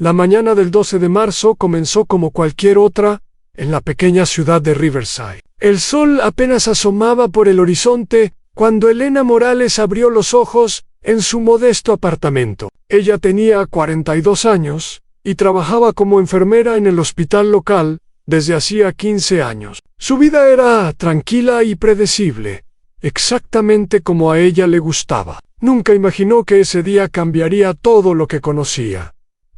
La mañana del 12 de marzo comenzó como cualquier otra en la pequeña ciudad de Riverside. El sol apenas asomaba por el horizonte cuando Elena Morales abrió los ojos en su modesto apartamento. Ella tenía 42 años y trabajaba como enfermera en el hospital local desde hacía 15 años. Su vida era tranquila y predecible, exactamente como a ella le gustaba. Nunca imaginó que ese día cambiaría todo lo que conocía.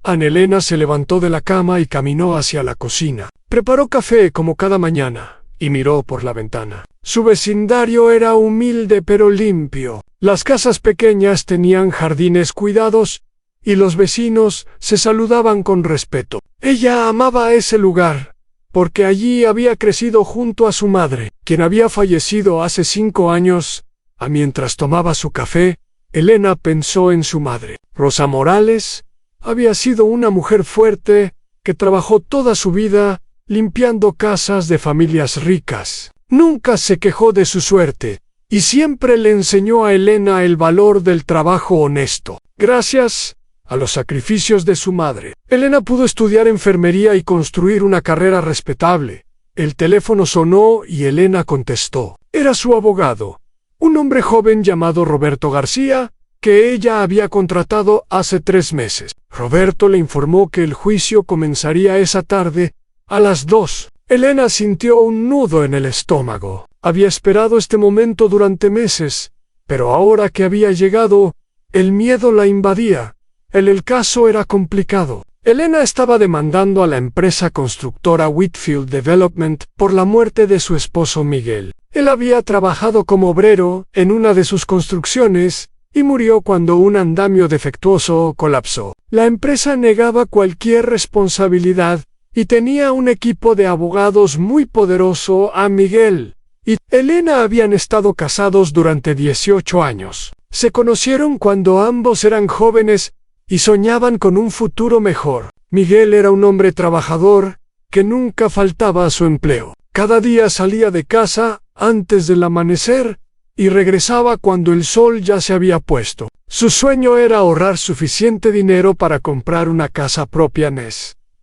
Ana Elena se levantó de la cama y caminó hacia la cocina. Preparó café como cada mañana y miró por la ventana. Su vecindario era humilde pero limpio. Las casas pequeñas tenían jardines cuidados y los vecinos se saludaban con respeto. Ella amaba ese lugar porque allí había crecido junto a su madre, quien había fallecido hace 5 años. Mientras tomaba su café, Elena pensó en su madre. Rosa Morales había sido una mujer fuerte que trabajó toda su vida limpiando casas de familias ricas. Nunca se quejó de su suerte y siempre le enseñó a Elena el valor del trabajo honesto. Gracias a los sacrificios de su madre, Elena pudo estudiar enfermería y construir una carrera respetable. El teléfono sonó y Elena contestó. Era su abogado, un hombre joven llamado Roberto García, que ella había contratado hace 3 meses. Roberto le informó que el juicio comenzaría esa tarde a las 2. Elena sintió un nudo en el estómago. Había esperado este momento durante meses, pero ahora que había llegado, el miedo la invadía. El caso era complicado. Elena estaba demandando a la empresa constructora Whitfield Development por la muerte de su esposo Miguel. Él había trabajado como obrero en una de sus construcciones y murió cuando un andamio defectuoso colapsó. La empresa negaba cualquier responsabilidad y tenía un equipo de abogados muy poderoso. Miguel y Elena habían estado casados durante 18 años. Se conocieron cuando ambos eran jóvenes y soñaban con un futuro mejor. Miguel era un hombre trabajador que nunca faltaba a su empleo. Cada día salía de casa antes del amanecer y regresaba cuando el sol ya se había puesto. Su sueño era ahorrar suficiente dinero para comprar una casa propia.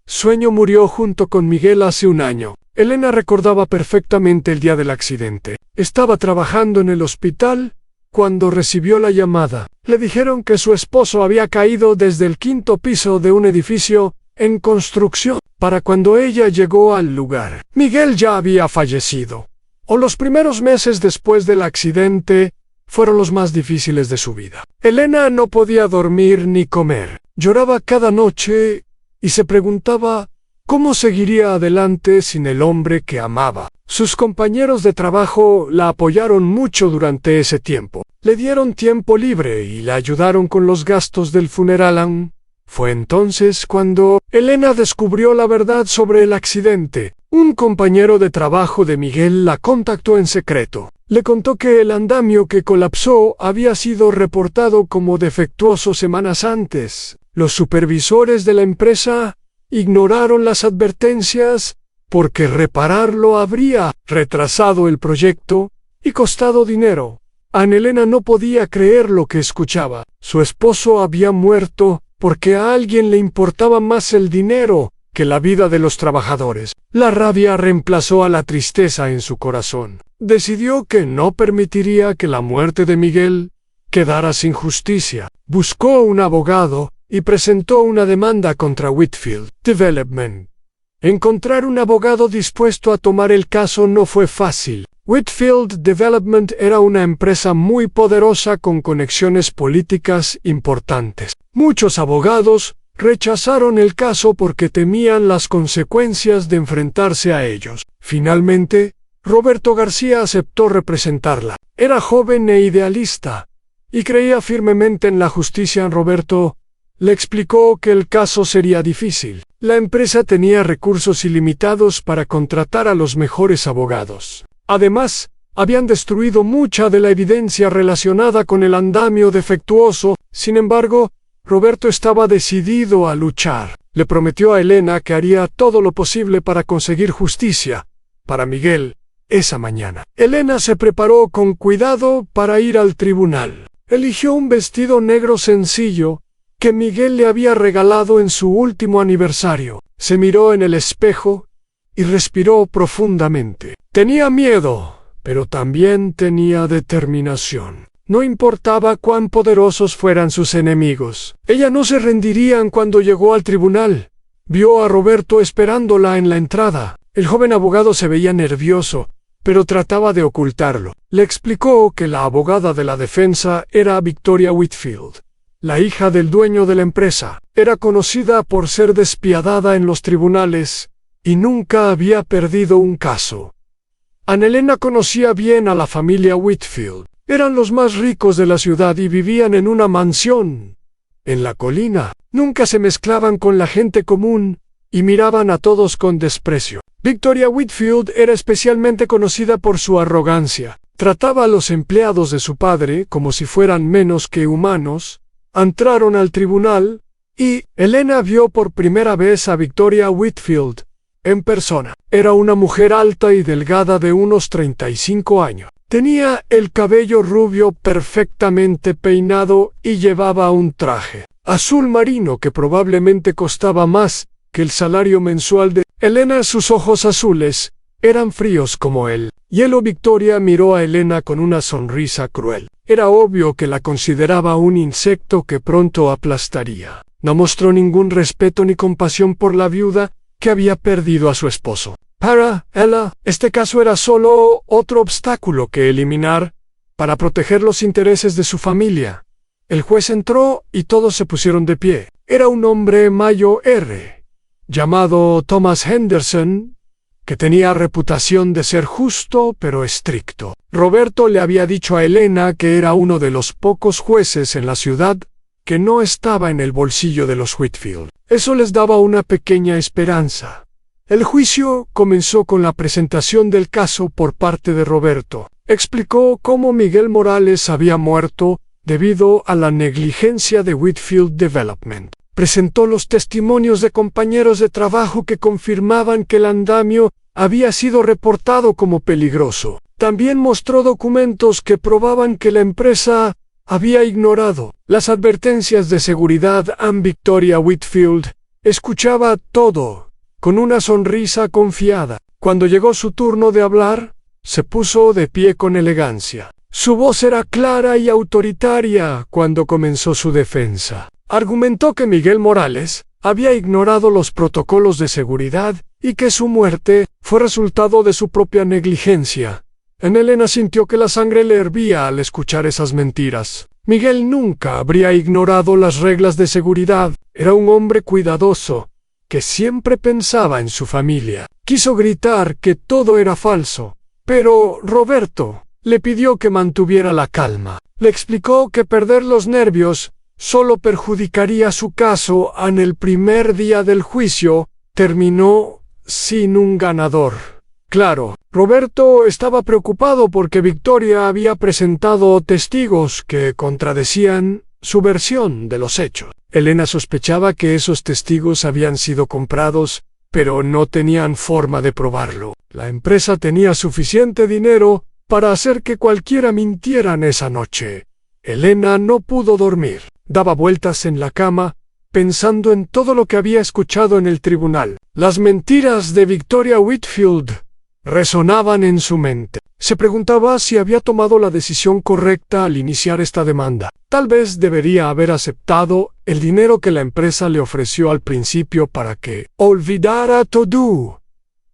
Sueño murió junto con Miguel hace 1 año. Elena recordaba perfectamente el día del accidente. Estaba trabajando en el hospital cuando recibió la llamada. Le dijeron que su esposo había caído desde el 5º piso de un edificio en construcción. Para cuando ella llegó al lugar, Miguel ya había fallecido. Los primeros meses después del accidente fueron los más difíciles de su vida. Elena no podía dormir ni comer. Lloraba cada noche y se preguntaba cómo seguiría adelante sin el hombre que amaba. Sus compañeros de trabajo la apoyaron mucho durante ese tiempo. Le dieron tiempo libre y la ayudaron con los gastos del funeral. Fue entonces cuando Elena descubrió la verdad sobre el accidente. Un compañero de trabajo de Miguel la contactó en secreto. Le contó que el andamio que colapsó había sido reportado como defectuoso semanas antes. Los supervisores de la empresa ignoraron las advertencias porque repararlo habría retrasado el proyecto y costado dinero. Ana Elena no podía creer lo que escuchaba. Su esposo había muerto porque a alguien le importaba más el dinero que la vida de los trabajadores. La rabia reemplazó a la tristeza en su corazón. Decidió que no permitiría que la muerte de Miguel quedara sin justicia. Buscó un abogado y presentó una demanda contra Whitfield Development. Encontrar un abogado dispuesto a tomar el caso no fue fácil. Whitfield Development era una empresa muy poderosa con conexiones políticas importantes. Muchos abogados rechazaron el caso porque temían las consecuencias de enfrentarse a ellos. Finalmente, Roberto García aceptó representarla. Era joven e idealista y creía firmemente en la justicia. Roberto le explicó que el caso sería difícil. La empresa tenía recursos ilimitados para contratar a los mejores abogados. Además, habían destruido mucha de la evidencia relacionada con el andamio defectuoso. Sin embargo, Roberto estaba decidido a luchar. Le prometió a Elena que haría todo lo posible para conseguir justicia para Miguel esa mañana. Elena se preparó con cuidado para ir al tribunal. Eligió un vestido negro sencillo que Miguel le había regalado en su último aniversario. Se miró en el espejo y respiró profundamente. Tenía miedo, pero también tenía determinación. No importaba cuán poderosos fueran sus enemigos. Ella no se rendiría cuando llegó al tribunal. Vio a Roberto esperándola en la entrada. El joven abogado se veía nervioso, pero trataba de ocultarlo. Le explicó que la abogada de la defensa era Victoria Whitfield, la hija del dueño de la empresa. Era conocida por ser despiadada en los tribunales y nunca había perdido un caso. Ana Elena conocía bien a la familia Whitfield. Eran los más ricos de la ciudad y vivían en una mansión en la colina. Nunca se mezclaban con la gente común y miraban a todos con desprecio. Victoria Whitfield era especialmente conocida por su arrogancia. Trataba a los empleados de su padre como si fueran menos que humanos. Entraron al tribunal y Elena vio por primera vez a Victoria Whitfield en persona. Era una mujer alta y delgada de unos 35 años. Tenía el cabello rubio perfectamente peinado y llevaba un traje azul marino que probablemente costaba más que el salario mensual de Elena. Sus ojos azules eran fríos como el hielo. Victoria miró a Elena con una sonrisa cruel. Era obvio que la consideraba un insecto que pronto aplastaría. No mostró ningún respeto ni compasión por la viuda que había perdido a su esposo. Para ella, este caso era solo otro obstáculo que eliminar para proteger los intereses de su familia. El juez entró y todos se pusieron de pie. Era un hombre mayor llamado Thomas Henderson, que tenía reputación de ser justo pero estricto. Roberto le había dicho a Elena que era uno de los pocos jueces en la ciudad que no estaba en el bolsillo de los Whitfield. Eso les daba una pequeña esperanza. El juicio comenzó con la presentación del caso por parte de Roberto. Explicó cómo Miguel Morales había muerto debido a la negligencia de Whitfield Development. Presentó los testimonios de compañeros de trabajo que confirmaban que el andamio había sido reportado como peligroso. También mostró documentos que probaban que la empresa había ignorado las advertencias de seguridad. Victoria Whitfield escuchaba todo con una sonrisa confiada. Cuando llegó su turno de hablar, se puso de pie con elegancia. Su voz era clara y autoritaria cuando comenzó su defensa. Argumentó que Miguel Morales había ignorado los protocolos de seguridad y que su muerte fue resultado de su propia negligencia. Elena sintió que la sangre le hervía al escuchar esas mentiras. Miguel nunca habría ignorado las reglas de seguridad. Era un hombre cuidadoso, que siempre pensaba en su familia. Quiso gritar que todo era falso, pero Roberto le pidió que mantuviera la calma. Le explicó que perder los nervios solo perjudicaría su caso. En el primer día del juicio, terminó sin un ganador. Claro, Roberto estaba preocupado porque Victoria había presentado testigos que contradecían su versión de los hechos. Elena sospechaba que esos testigos habían sido comprados, pero no tenían forma de probarlo. La empresa tenía suficiente dinero para hacer que cualquiera mintiera en esa noche. Elena no pudo dormir. Daba vueltas en la cama, pensando en todo lo que había escuchado en el tribunal. Las mentiras de Victoria Whitfield resonaban en su mente. Se preguntaba si había tomado la decisión correcta al iniciar esta demanda. Tal vez debería haber aceptado el dinero que la empresa le ofreció al principio para que olvidara todo.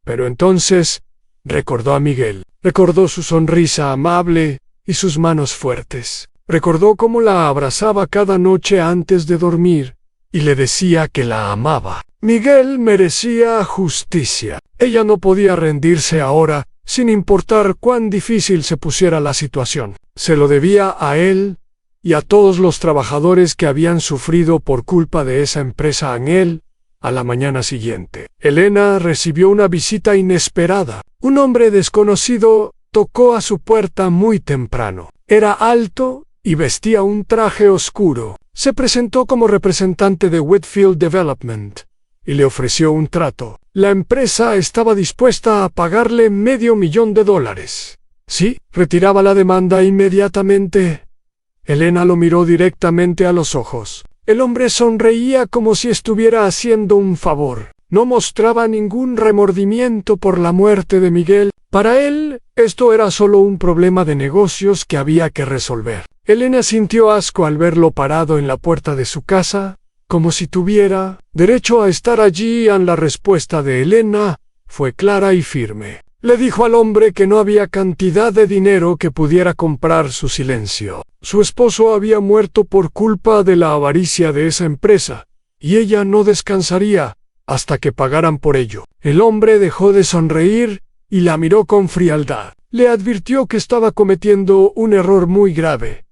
Pero entonces recordó a Miguel. Recordó su sonrisa amable y sus manos fuertes. Recordó cómo la abrazaba cada noche antes de dormir y le decía que la amaba. Miguel merecía justicia. Ella no podía rendirse ahora, sin importar cuán difícil se pusiera la situación. Se lo debía a él y a todos los trabajadores que habían sufrido por culpa de esa empresa. A la mañana siguiente, Elena recibió una visita inesperada. Un hombre desconocido tocó a su puerta muy temprano. Era alto y vestía un traje oscuro. Se presentó como representante de Whitfield Development y le ofreció un trato. La empresa estaba dispuesta a pagarle $500,000. Sí, retiraba la demanda inmediatamente. Elena lo miró directamente a los ojos. El hombre sonreía como si estuviera haciendo un favor. No mostraba ningún remordimiento por la muerte de Miguel. Para él, esto era solo un problema de negocios que había que resolver. Elena sintió asco al verlo parado en la puerta de su casa, como si tuviera derecho a estar allí. La respuesta de Elena fue clara y firme. Le dijo al hombre que no había cantidad de dinero que pudiera comprar su silencio. Su esposo había muerto por culpa de la avaricia de esa empresa, y ella no descansaría hasta que pagaran por ello. El hombre dejó de sonreír y la miró con frialdad. Le advirtió que estaba cometiendo un error muy grave.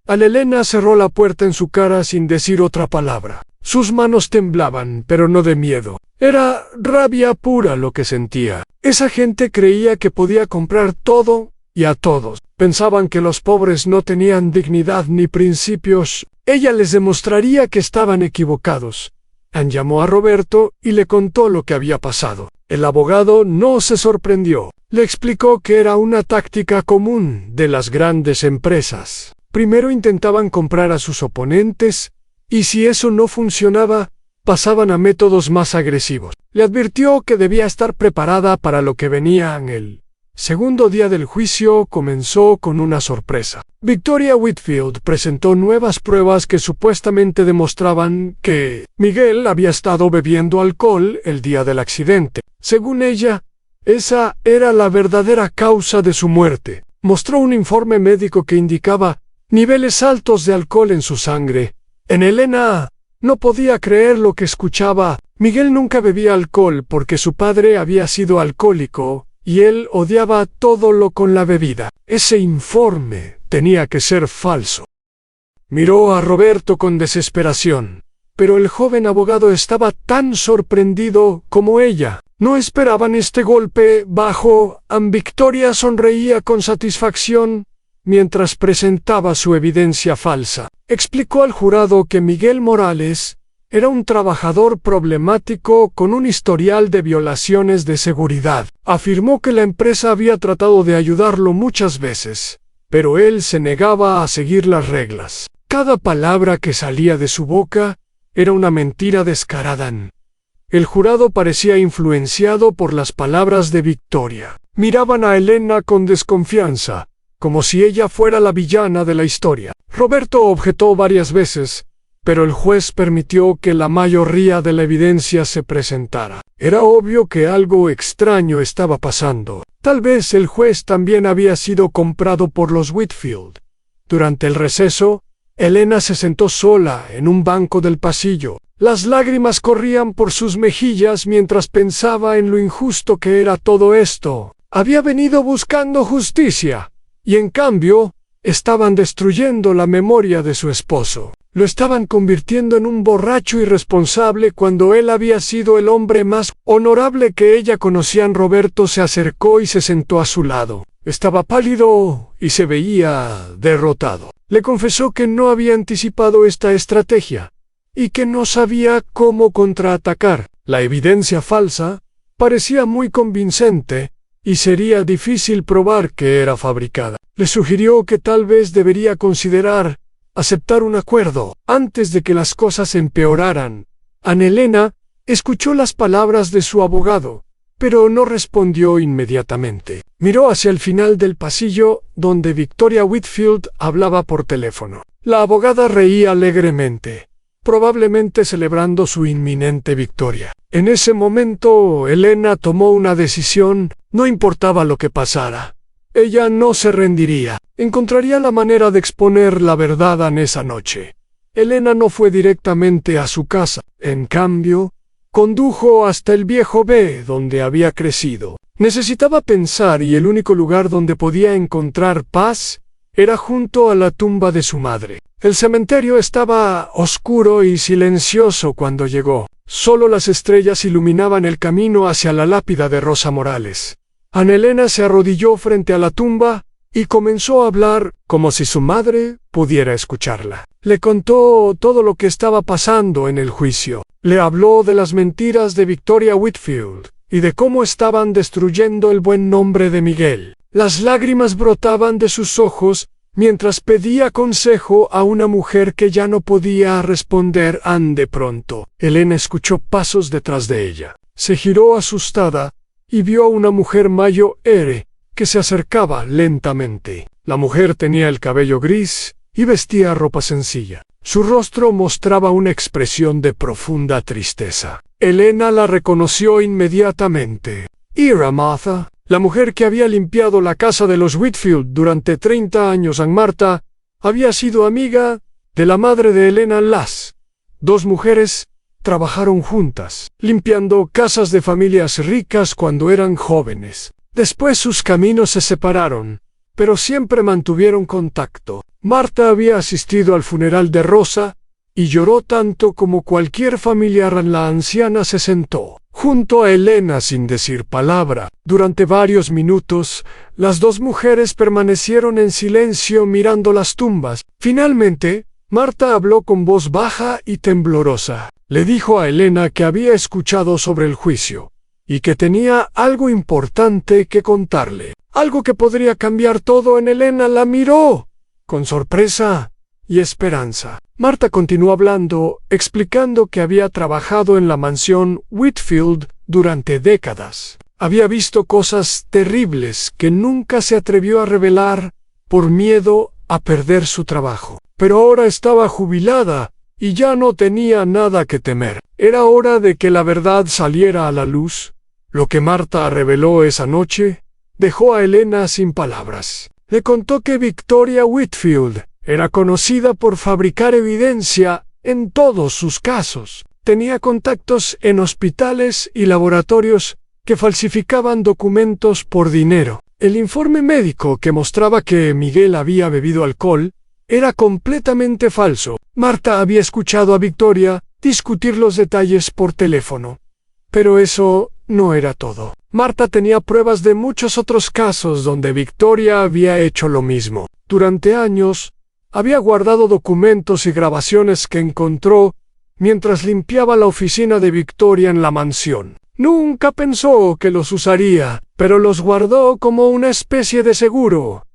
Elena cerró la puerta en su cara sin decir otra palabra. Sus manos temblaban, pero no de miedo. Era rabia pura lo que sentía. Esa gente creía que podía comprar todo y a todos. Pensaban que los pobres no tenían dignidad ni principios. Ella les demostraría que estaban equivocados. Llamó a Roberto y le contó lo que había pasado. El abogado no se sorprendió. Le explicó que era una táctica común de las grandes empresas. Primero intentaban comprar a sus oponentes, y si eso no funcionaba, pasaban a métodos más agresivos. Le advirtió que debía estar preparada para lo que venía. El segundo día del juicio comenzó con una sorpresa. Victoria Whitfield presentó nuevas pruebas que supuestamente demostraban que Miguel había estado bebiendo alcohol el día del accidente. Según ella, esa era la verdadera causa de su muerte. Mostró un informe médico que indicaba niveles altos de alcohol en su sangre. Elena no podía creer lo que escuchaba. Miguel nunca bebía alcohol porque su padre había sido alcohólico y él odiaba todo lo con la bebida. Ese informe tenía que ser falso. Miró a Roberto con desesperación, pero el joven abogado estaba tan sorprendido como ella. No esperaban este golpe bajo. Victoria sonreía con satisfacción mientras presentaba su evidencia falsa. Explicó al jurado que Miguel Morales era un trabajador problemático con un historial de violaciones de seguridad. Afirmó que la empresa había tratado de ayudarlo muchas veces, pero él se negaba a seguir las reglas. Cada palabra que salía de su boca era una mentira descarada. El jurado parecía influenciado por las palabras de Victoria. Miraban a Elena con desconfianza, como si ella fuera la villana de la historia. Roberto objetó varias veces, pero el juez permitió que la mayoría de la evidencia se presentara. Era obvio que algo extraño estaba pasando. Tal vez el juez también había sido comprado por los Whitfield. Durante el receso, Elena se sentó sola en un banco del pasillo. Las lágrimas corrían por sus mejillas mientras pensaba en lo injusto que era todo esto. Había venido buscando justicia, y en cambio, estaban destruyendo la memoria de su esposo. Lo estaban convirtiendo en un borracho irresponsable cuando él había sido el hombre más honorable que ella conocía. Roberto se acercó y se sentó a su lado. Estaba pálido y se veía derrotado. Le confesó que no había anticipado esta estrategia y que no sabía cómo contraatacar. La evidencia falsa parecía muy convincente y sería difícil probar que era fabricada. Le sugirió que tal vez debería considerar aceptar un acuerdo antes de que las cosas empeoraran. Elena escuchó las palabras de su abogado, pero no respondió inmediatamente. Miró hacia el final del pasillo, donde Victoria Whitfield hablaba por teléfono. La abogada reía alegremente, probablemente celebrando su inminente victoria. En ese momento, Elena tomó una decisión. No importaba lo que pasara. Ella no se rendiría. Encontraría la manera de exponer la verdad en esa noche. Elena no fue directamente a su casa. En cambio, condujo hasta el viejo B, donde había crecido. Necesitaba pensar y el único lugar donde podía encontrar paz era junto a la tumba de su madre. El cementerio estaba oscuro y silencioso cuando llegó. Solo las estrellas iluminaban el camino hacia la lápida de Rosa Morales. Elena se arrodilló frente a la tumba y comenzó a hablar como si su madre pudiera escucharla. Le contó todo lo que estaba pasando en el juicio. Le habló de las mentiras de Victoria Whitfield y de cómo estaban destruyendo el buen nombre de Miguel. Las lágrimas brotaban de sus ojos mientras pedía consejo a una mujer que ya no podía responder de pronto. Elena escuchó pasos detrás de ella. Se giró asustada y vio a una mujer mayor que se acercaba lentamente. La mujer tenía el cabello gris y vestía ropa sencilla. Su rostro mostraba una expresión de profunda tristeza. Elena la reconoció inmediatamente. Era Martha, la mujer que había limpiado la casa de los Whitfield durante 30 años. Martha había sido amiga de la madre de Elena. Las dos mujeres trabajaron juntas, limpiando casas de familias ricas cuando eran jóvenes. Después sus caminos se separaron, pero siempre mantuvieron contacto. Martha había asistido al funeral de Rosa y lloró tanto como cualquier familiar. La anciana se sentó junto a Elena sin decir palabra. Durante varios minutos, las dos mujeres permanecieron en silencio mirando las tumbas. Finalmente, Martha habló con voz baja y temblorosa. Le dijo a Elena que había escuchado sobre el juicio y que tenía algo importante que contarle. Algo que podría cambiar todo. Elena la miró con sorpresa y esperanza. Martha continuó hablando, explicando que había trabajado en la mansión Whitfield durante décadas. Había visto cosas terribles que nunca se atrevió a revelar por miedo a perder su trabajo. Pero ahora estaba jubilada y ya no tenía nada que temer. Era hora de que la verdad saliera a la luz. Lo que Martha reveló esa noche dejó a Elena sin palabras. Le contó que Victoria Whitfield era conocida por fabricar evidencia en todos sus casos. Tenía contactos en hospitales y laboratorios que falsificaban documentos por dinero. El informe médico que mostraba que Miguel había bebido alcohol era completamente falso. Martha había escuchado a Victoria discutir los detalles por teléfono. Pero eso no era todo. Martha tenía pruebas de muchos otros casos donde Victoria había hecho lo mismo. Durante años, había guardado documentos y grabaciones que encontró mientras limpiaba la oficina de Victoria en la mansión. Nunca pensó que los usaría, pero los guardó como una especie de seguro,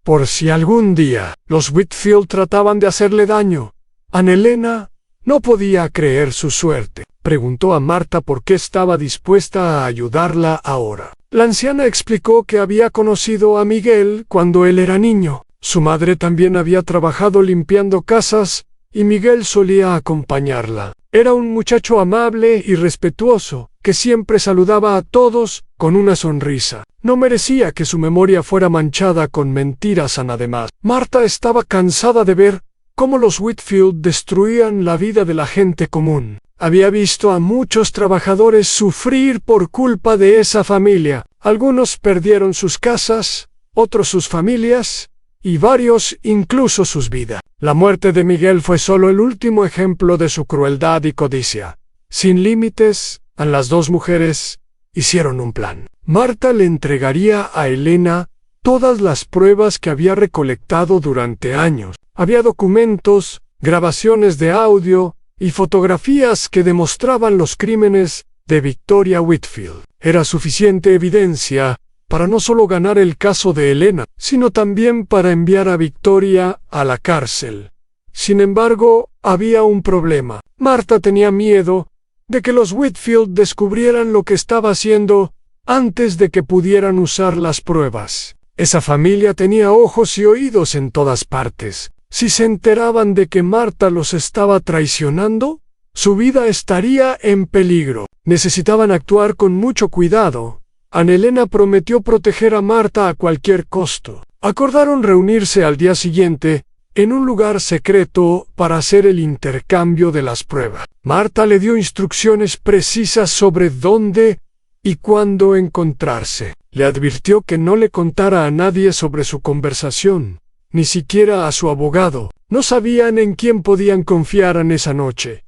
por si algún día los Whitfield trataban de hacerle daño. Elena no podía creer su suerte. Preguntó a Martha por qué estaba dispuesta a ayudarla ahora. La anciana explicó que había conocido a Miguel cuando él era niño. Su madre también había trabajado limpiando casas y Miguel solía acompañarla. Era un muchacho amable y respetuoso, que siempre saludaba a todos con una sonrisa. No merecía que su memoria fuera manchada con mentiras. Además, Martha estaba cansada de ver cómo los Whitfield destruían la vida de la gente común. Había visto a muchos trabajadores sufrir por culpa de esa familia. Algunos perdieron sus casas, otros sus familias, y varios incluso sus vidas. La muerte de Miguel fue solo el último ejemplo de su crueldad y codicia. Sin límites, las dos mujeres hicieron un plan. Martha le entregaría a Elena todas las pruebas que había recolectado durante años. Había documentos, grabaciones de audio y fotografías que demostraban los crímenes de Victoria Whitfield. Era suficiente evidencia para no solo ganar el caso de Elena, sino también para enviar a Victoria a la cárcel. Sin embargo, había un problema. Martha tenía miedo de que los Whitfield descubrieran lo que estaba haciendo antes de que pudieran usar las pruebas. Esa familia tenía ojos y oídos en todas partes. Si se enteraban de que Martha los estaba traicionando, su vida estaría en peligro. Necesitaban actuar con mucho cuidado. Elena prometió proteger a Martha a cualquier costo. Acordaron reunirse al día siguiente en un lugar secreto para hacer el intercambio de las pruebas. Martha le dio instrucciones precisas sobre dónde y cuándo encontrarse. Le advirtió que no le contara a nadie sobre su conversación, ni siquiera a su abogado. No sabían en quién podían confiar en esa noche.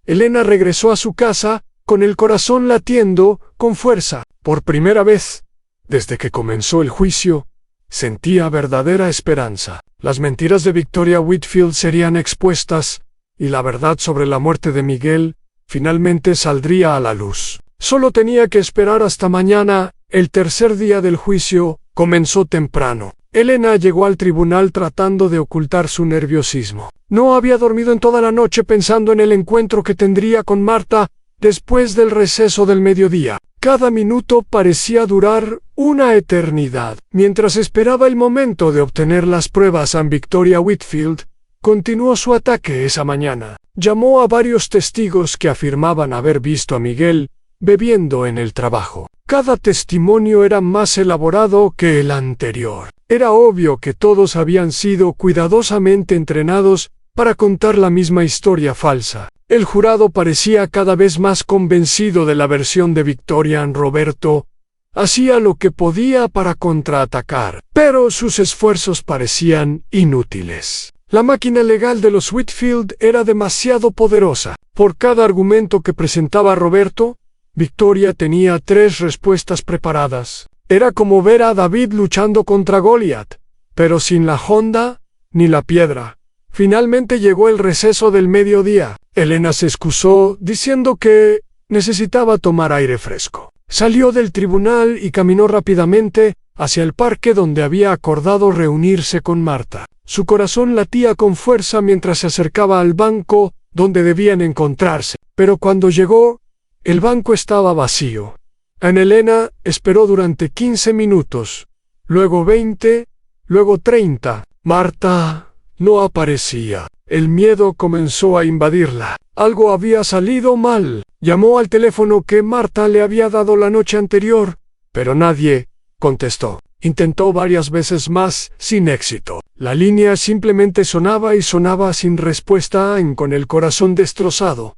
Elena regresó a su casa con el corazón latiendo con fuerza. Por primera vez, desde que comenzó el juicio, sentía verdadera esperanza. Las mentiras de Victoria Whitfield serían expuestas y la verdad sobre la muerte de Miguel finalmente saldría a la luz. Solo tenía que esperar hasta mañana. El tercer día del juicio comenzó temprano. Elena llegó al tribunal tratando de ocultar su nerviosismo. No había dormido en toda la noche pensando en el encuentro que tendría con Marta después del receso del mediodía. Cada minuto parecía durar una eternidad. Mientras esperaba el momento de obtener las pruebas, Ann Victoria Whitfield continuó su ataque esa mañana. Llamó a varios testigos que afirmaban haber visto a Miguel bebiendo en el trabajo. Cada testimonio era más elaborado que el anterior. Era obvio que todos habían sido cuidadosamente entrenados para contar la misma historia falsa. El jurado parecía cada vez más convencido de la versión de Victoria. Roberto hacía lo que podía para contraatacar, pero sus esfuerzos parecían inútiles. La máquina legal de los Whitfield era demasiado poderosa. Por cada argumento que presentaba Roberto, Victoria tenía 3 respuestas preparadas. Era como ver a David luchando contra Goliat, pero sin la honda ni la piedra. Finalmente llegó el receso del mediodía. Elena se excusó diciendo que necesitaba tomar aire fresco. Salió del tribunal y caminó rápidamente hacia el parque donde había acordado reunirse con Marta. Su corazón latía con fuerza mientras se acercaba al banco donde debían encontrarse, pero cuando llegó, el banco estaba vacío. Ana Elena esperó durante 15 minutos, luego 20, luego 30. Marta no aparecía. El miedo comenzó a invadirla. Algo había salido mal. Llamó al teléfono que Marta le había dado la noche anterior, pero nadie contestó. Intentó varias veces más, sin éxito. La línea simplemente sonaba y sonaba sin respuesta. Con el corazón destrozado,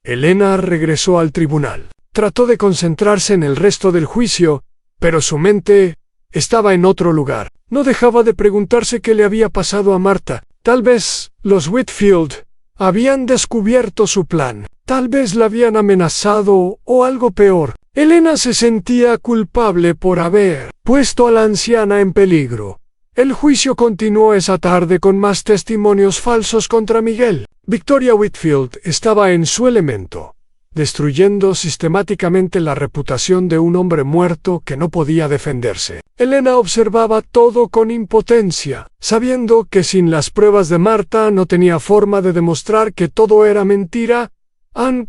Elena regresó al tribunal. Trató de concentrarse en el resto del juicio, pero su mente estaba en otro lugar. No dejaba de preguntarse qué le había pasado a Marta. Tal vez los Whitfield habían descubierto su plan. Tal vez la habían amenazado o algo peor. Elena se sentía culpable por haber puesto a la anciana en peligro. El juicio continuó esa tarde con más testimonios falsos contra Miguel. Victoria Whitfield estaba en su elemento, destruyendo sistemáticamente la reputación de un hombre muerto que no podía defenderse. Elena observaba todo con impotencia, sabiendo que sin las pruebas de Marta no tenía forma de demostrar que todo era mentira.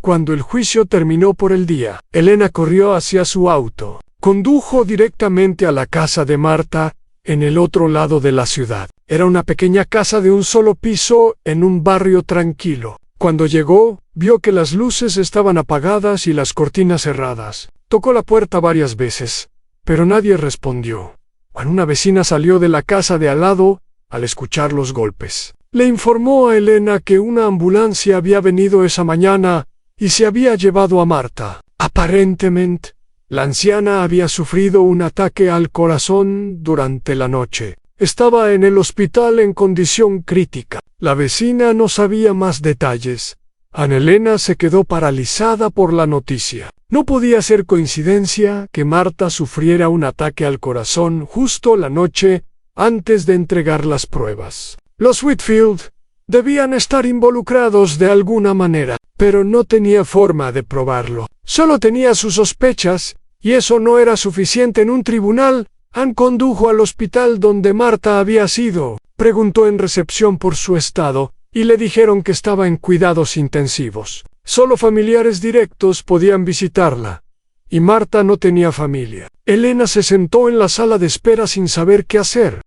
Cuando el juicio terminó por el día, Elena corrió hacia su auto. Condujo directamente a la casa de Marta, en el otro lado de la ciudad. Era una pequeña casa de un solo piso en un barrio tranquilo. Cuando llegó, vio que las luces estaban apagadas y las cortinas cerradas. Tocó la puerta varias veces, pero nadie respondió. Una vecina salió de la casa de al lado al escuchar los golpes. Le informó a Elena que una ambulancia había venido esa mañana y se había llevado a Marta. Aparentemente, la anciana había sufrido un ataque al corazón durante la noche. Estaba en el hospital en condición crítica. La vecina no sabía más detalles. Ana Elena se quedó paralizada por la noticia. No podía ser coincidencia que Marta sufriera un ataque al corazón justo la noche antes de entregar las pruebas. Los Whitfield debían estar involucrados de alguna manera, pero no tenía forma de probarlo. Solo tenía sus sospechas, y eso no era suficiente en un tribunal. Ann condujo al hospital donde Marta había sido. Preguntó en recepción por su estado, y le dijeron que estaba en cuidados intensivos. Solo familiares directos podían visitarla, y Marta no tenía familia. Elena se sentó en la sala de espera sin saber qué hacer.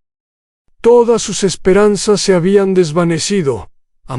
Todas sus esperanzas se habían desvanecido.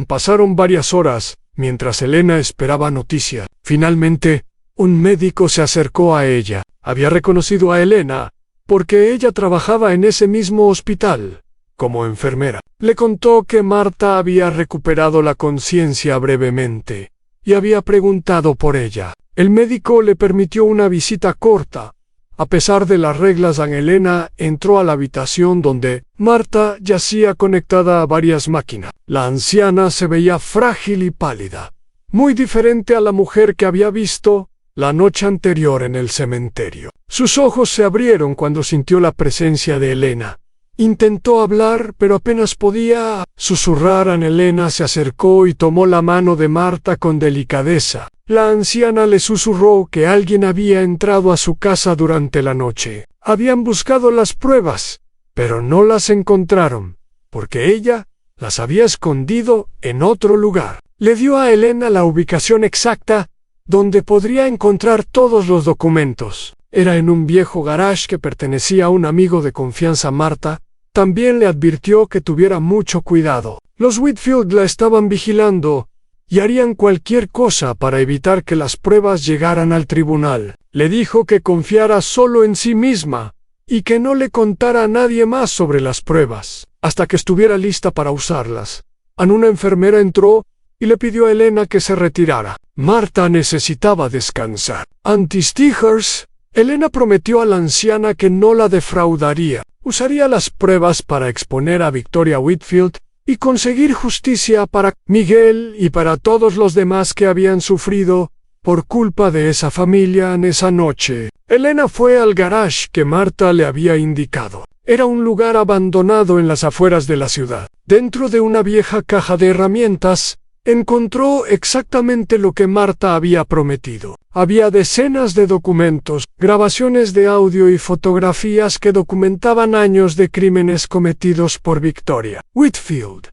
Pasaron varias horas, mientras Elena esperaba noticia. Finalmente, un médico se acercó a ella. Había reconocido a Elena, porque ella trabajaba en ese mismo hospital, como enfermera. Le contó que Marta había recuperado la conciencia brevemente, y había preguntado por ella. El médico le permitió una visita corta. A pesar de las reglas, Ana Elena entró a la habitación donde Marta yacía conectada a varias máquinas. La anciana se veía frágil y pálida, muy diferente a la mujer que había visto la noche anterior en el cementerio. Sus ojos se abrieron cuando sintió la presencia de Elena. Intentó hablar, pero apenas podía susurrar. Ana Elena se acercó y tomó la mano de Marta con delicadeza. La anciana le susurró que alguien había entrado a su casa durante la noche. Habían buscado las pruebas, pero no las encontraron, porque ella las había escondido en otro lugar. Le dio a Elena la ubicación exacta donde podría encontrar todos los documentos. Era en un viejo garage que pertenecía a un amigo de confianza. Marta también le advirtió que tuviera mucho cuidado. Los Whitfield la estaban vigilando y harían cualquier cosa para evitar que las pruebas llegaran al tribunal. Le dijo que confiara solo en sí misma y que no le contara a nadie más sobre las pruebas, hasta que estuviera lista para usarlas. Una enfermera entró y le pidió a Elena que se retirara. Marta necesitaba descansar. Anti-Stickers, Elena prometió a la anciana que no la defraudaría. Usaría las pruebas para exponer a Victoria Whitfield y conseguir justicia para Miguel y para todos los demás que habían sufrido por culpa de esa familia en esa noche. Elena fue al garage que Marta le había indicado. Era un lugar abandonado en las afueras de la ciudad. Dentro de una vieja caja de herramientas, encontró exactamente lo que Marta había prometido. Había decenas de documentos, grabaciones de audio y fotografías que documentaban años de crímenes cometidos por Victoria Whitfield.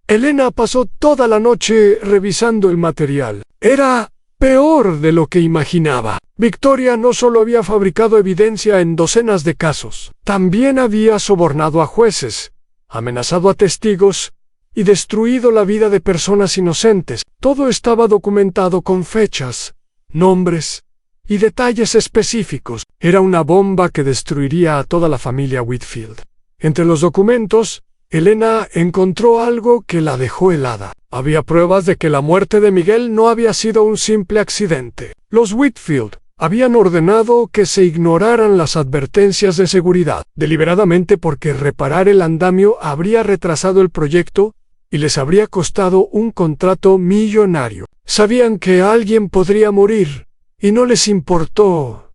Elena pasó toda la noche revisando el material. Era peor de lo que imaginaba. Victoria no solo había fabricado evidencia en docenas de casos, también había sobornado a jueces, amenazado a testigos y destruido la vida de personas inocentes. Todo estaba documentado con fechas, nombres y detalles específicos. Era una bomba que destruiría a toda la familia Whitfield. Entre los documentos, Elena encontró algo que la dejó helada. Había pruebas de que la muerte de Miguel no había sido un simple accidente. Los Whitfield habían ordenado que se ignoraran las advertencias de seguridad, deliberadamente, porque reparar el andamio habría retrasado el proyecto y les habría costado un contrato millonario. Sabían que alguien podría morir y no les importó.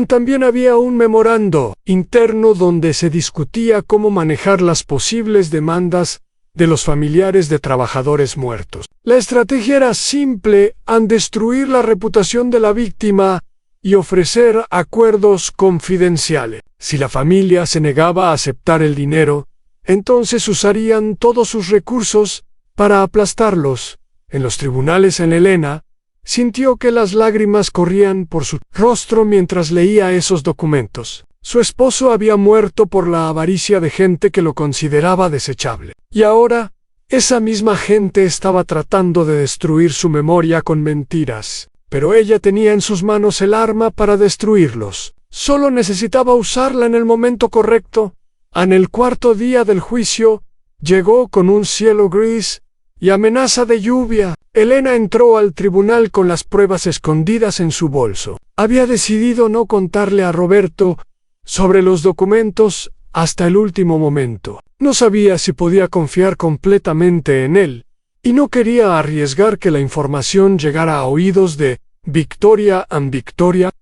También había un memorando interno donde se discutía cómo manejar las posibles demandas de los familiares de trabajadores muertos. La estrategia era simple: destruir la reputación de la víctima y ofrecer acuerdos confidenciales. Si la familia se negaba a aceptar el dinero, entonces usarían todos sus recursos para aplastarlos. En los tribunales, Elena sintió que las lágrimas corrían por su rostro mientras leía esos documentos. Su esposo había muerto por la avaricia de gente que lo consideraba desechable. Y ahora, esa misma gente estaba tratando de destruir su memoria con mentiras. Pero ella tenía en sus manos el arma para destruirlos. Solo necesitaba usarla en el momento correcto. En el cuarto día del juicio, llegó con un cielo gris y amenaza de lluvia. Elena entró al tribunal con las pruebas escondidas en su bolso. Había decidido no contarle a Roberto sobre los documentos hasta el último momento. No sabía si podía confiar completamente en él, y no quería arriesgar que la información llegara a oídos de Victoria.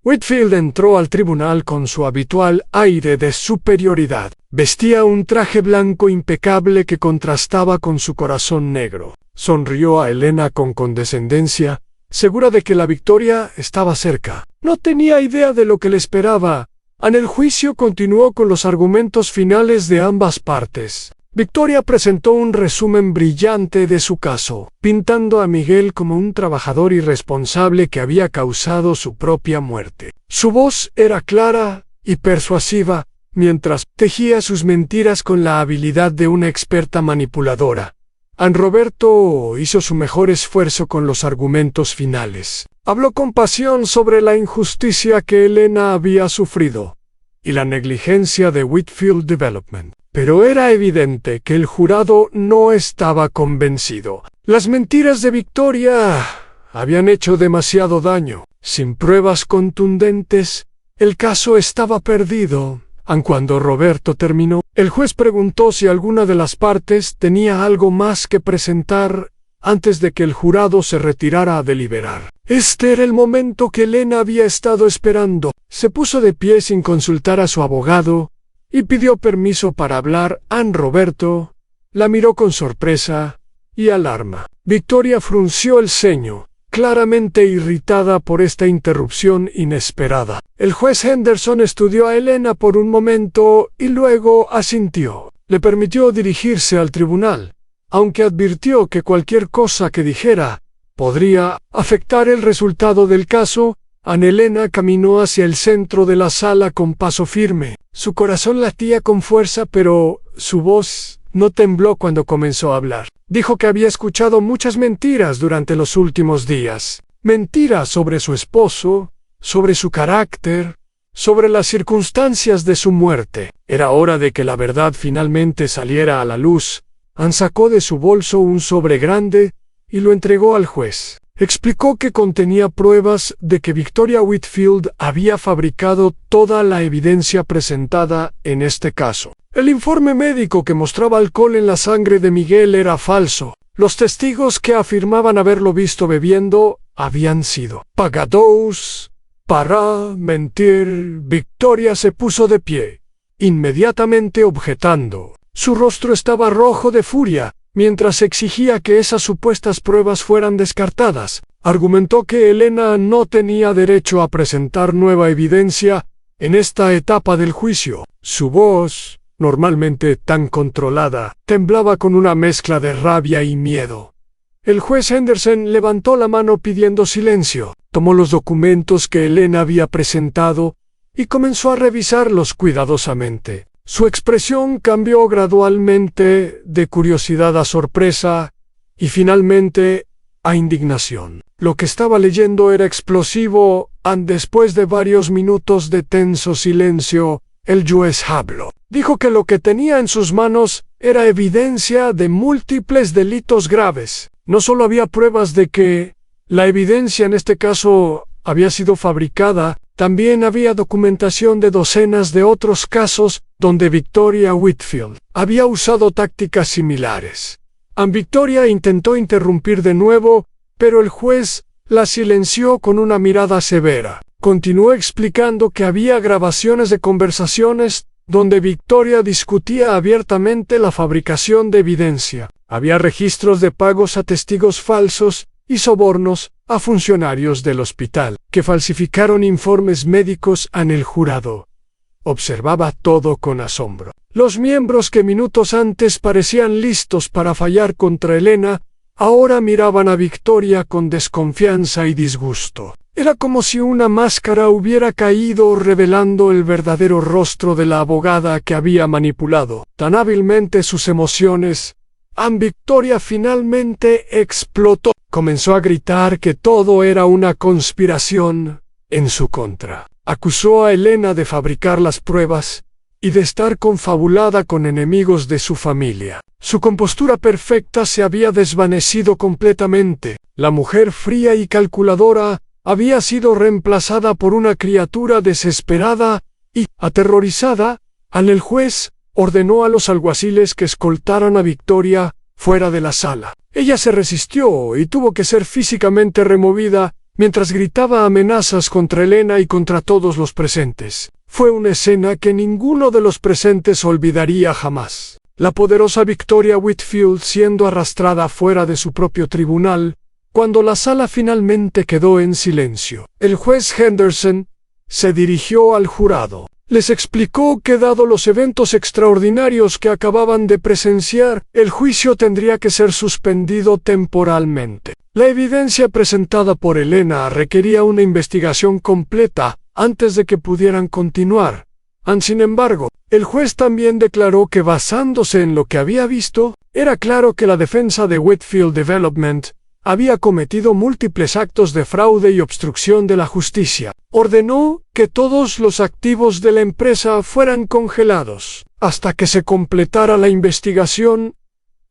Whitfield entró al tribunal con su habitual aire de superioridad. Vestía un traje blanco impecable que contrastaba con su corazón negro. Sonrió a Elena con condescendencia, segura de que la victoria estaba cerca. No tenía idea de lo que le esperaba. El juicio continuó con los argumentos finales de ambas partes. Victoria presentó un resumen brillante de su caso, pintando a Miguel como un trabajador irresponsable que había causado su propia muerte. Su voz era clara y persuasiva, mientras tejía sus mentiras con la habilidad de una experta manipuladora. Roberto hizo su mejor esfuerzo con los argumentos finales. Habló con pasión sobre la injusticia que Elena había sufrido y la negligencia de Whitfield Development. Pero era evidente que el jurado no estaba convencido. Las mentiras de Victoria habían hecho demasiado daño. Sin pruebas contundentes, el caso estaba perdido. Cuando Roberto terminó, el juez preguntó si alguna de las partes tenía algo más que presentar antes de que el jurado se retirara a deliberar. Este era el momento que Elena había estado esperando. Se puso de pie sin consultar a su abogado y pidió permiso para hablar. Roberto la miró con sorpresa y alarma. Victoria frunció el ceño, claramente irritada por esta interrupción inesperada. El juez Henderson estudió a Elena por un momento y luego asintió. Le permitió dirigirse al tribunal, aunque advirtió que cualquier cosa que dijera podría afectar el resultado del caso. Elena caminó hacia el centro de la sala con paso firme. Su corazón latía con fuerza, pero su voz no tembló cuando comenzó a hablar. Dijo que había escuchado muchas mentiras durante los últimos días. Mentiras sobre su esposo, sobre su carácter, sobre las circunstancias de su muerte. Era hora de que la verdad finalmente saliera a la luz. Anne sacó de su bolso un sobre grande y lo entregó al juez. Explicó que contenía pruebas de que Victoria Whitfield había fabricado toda la evidencia presentada en este caso. El informe médico que mostraba alcohol en la sangre de Miguel era falso. Los testigos que afirmaban haberlo visto bebiendo habían sido pagados para mentir. Victoria se puso de pie, inmediatamente objetando. Su rostro estaba rojo de furia, mientras exigía que esas supuestas pruebas fueran descartadas. Argumentó que Elena no tenía derecho a presentar nueva evidencia en esta etapa del juicio. Su voz, normalmente tan controlada, temblaba con una mezcla de rabia y miedo. El juez Henderson levantó la mano pidiendo silencio, tomó los documentos que Elena había presentado y comenzó a revisarlos cuidadosamente. Su expresión cambió gradualmente de curiosidad a sorpresa y finalmente a indignación. Lo que estaba leyendo era explosivo. Después de varios minutos de tenso silencio, el juez habló. Dijo que lo que tenía en sus manos era evidencia de múltiples delitos graves. No solo había pruebas de que la evidencia en este caso había sido fabricada, también había documentación de docenas de otros casos donde Victoria Whitfield había usado tácticas similares. Victoria intentó interrumpir de nuevo, pero el juez la silenció con una mirada severa. Continuó explicando que había grabaciones de conversaciones donde Victoria discutía abiertamente la fabricación de evidencia. Había registros de pagos a testigos falsos y sobornos a funcionarios del hospital, que falsificaron informes médicos en el jurado. Observaba todo con asombro. Los miembros que minutos antes parecían listos para fallar contra Elena, ahora miraban a Victoria con desconfianza y disgusto. Era como si una máscara hubiera caído revelando el verdadero rostro de la abogada que había manipulado tan hábilmente sus emociones. Victoria finalmente explotó. Comenzó a gritar que todo era una conspiración en su contra. Acusó a Elena de fabricar las pruebas y de estar confabulada con enemigos de su familia. Su compostura perfecta se había desvanecido completamente. La mujer fría y calculadora había sido reemplazada por una criatura desesperada y aterrorizada. El juez ordenó a los alguaciles que escoltaran a Victoria fuera de la sala. Ella se resistió y tuvo que ser físicamente removida mientras gritaba amenazas contra Elena y contra todos los presentes. Fue una escena que ninguno de los presentes olvidaría jamás. La poderosa Victoria Whitfield siendo arrastrada fuera de su propio tribunal, cuando la sala finalmente quedó en silencio. El juez Henderson se dirigió al jurado. Les explicó que dado los eventos extraordinarios que acababan de presenciar, el juicio tendría que ser suspendido temporalmente. La evidencia presentada por Elena requería una investigación completa antes de que pudieran continuar. Sin embargo, el juez también declaró que basándose en lo que había visto, era claro que la defensa de Whitfield Development había cometido múltiples actos de fraude y obstrucción de la justicia. Ordenó que todos los activos de la empresa fueran congelados hasta que se completara la investigación.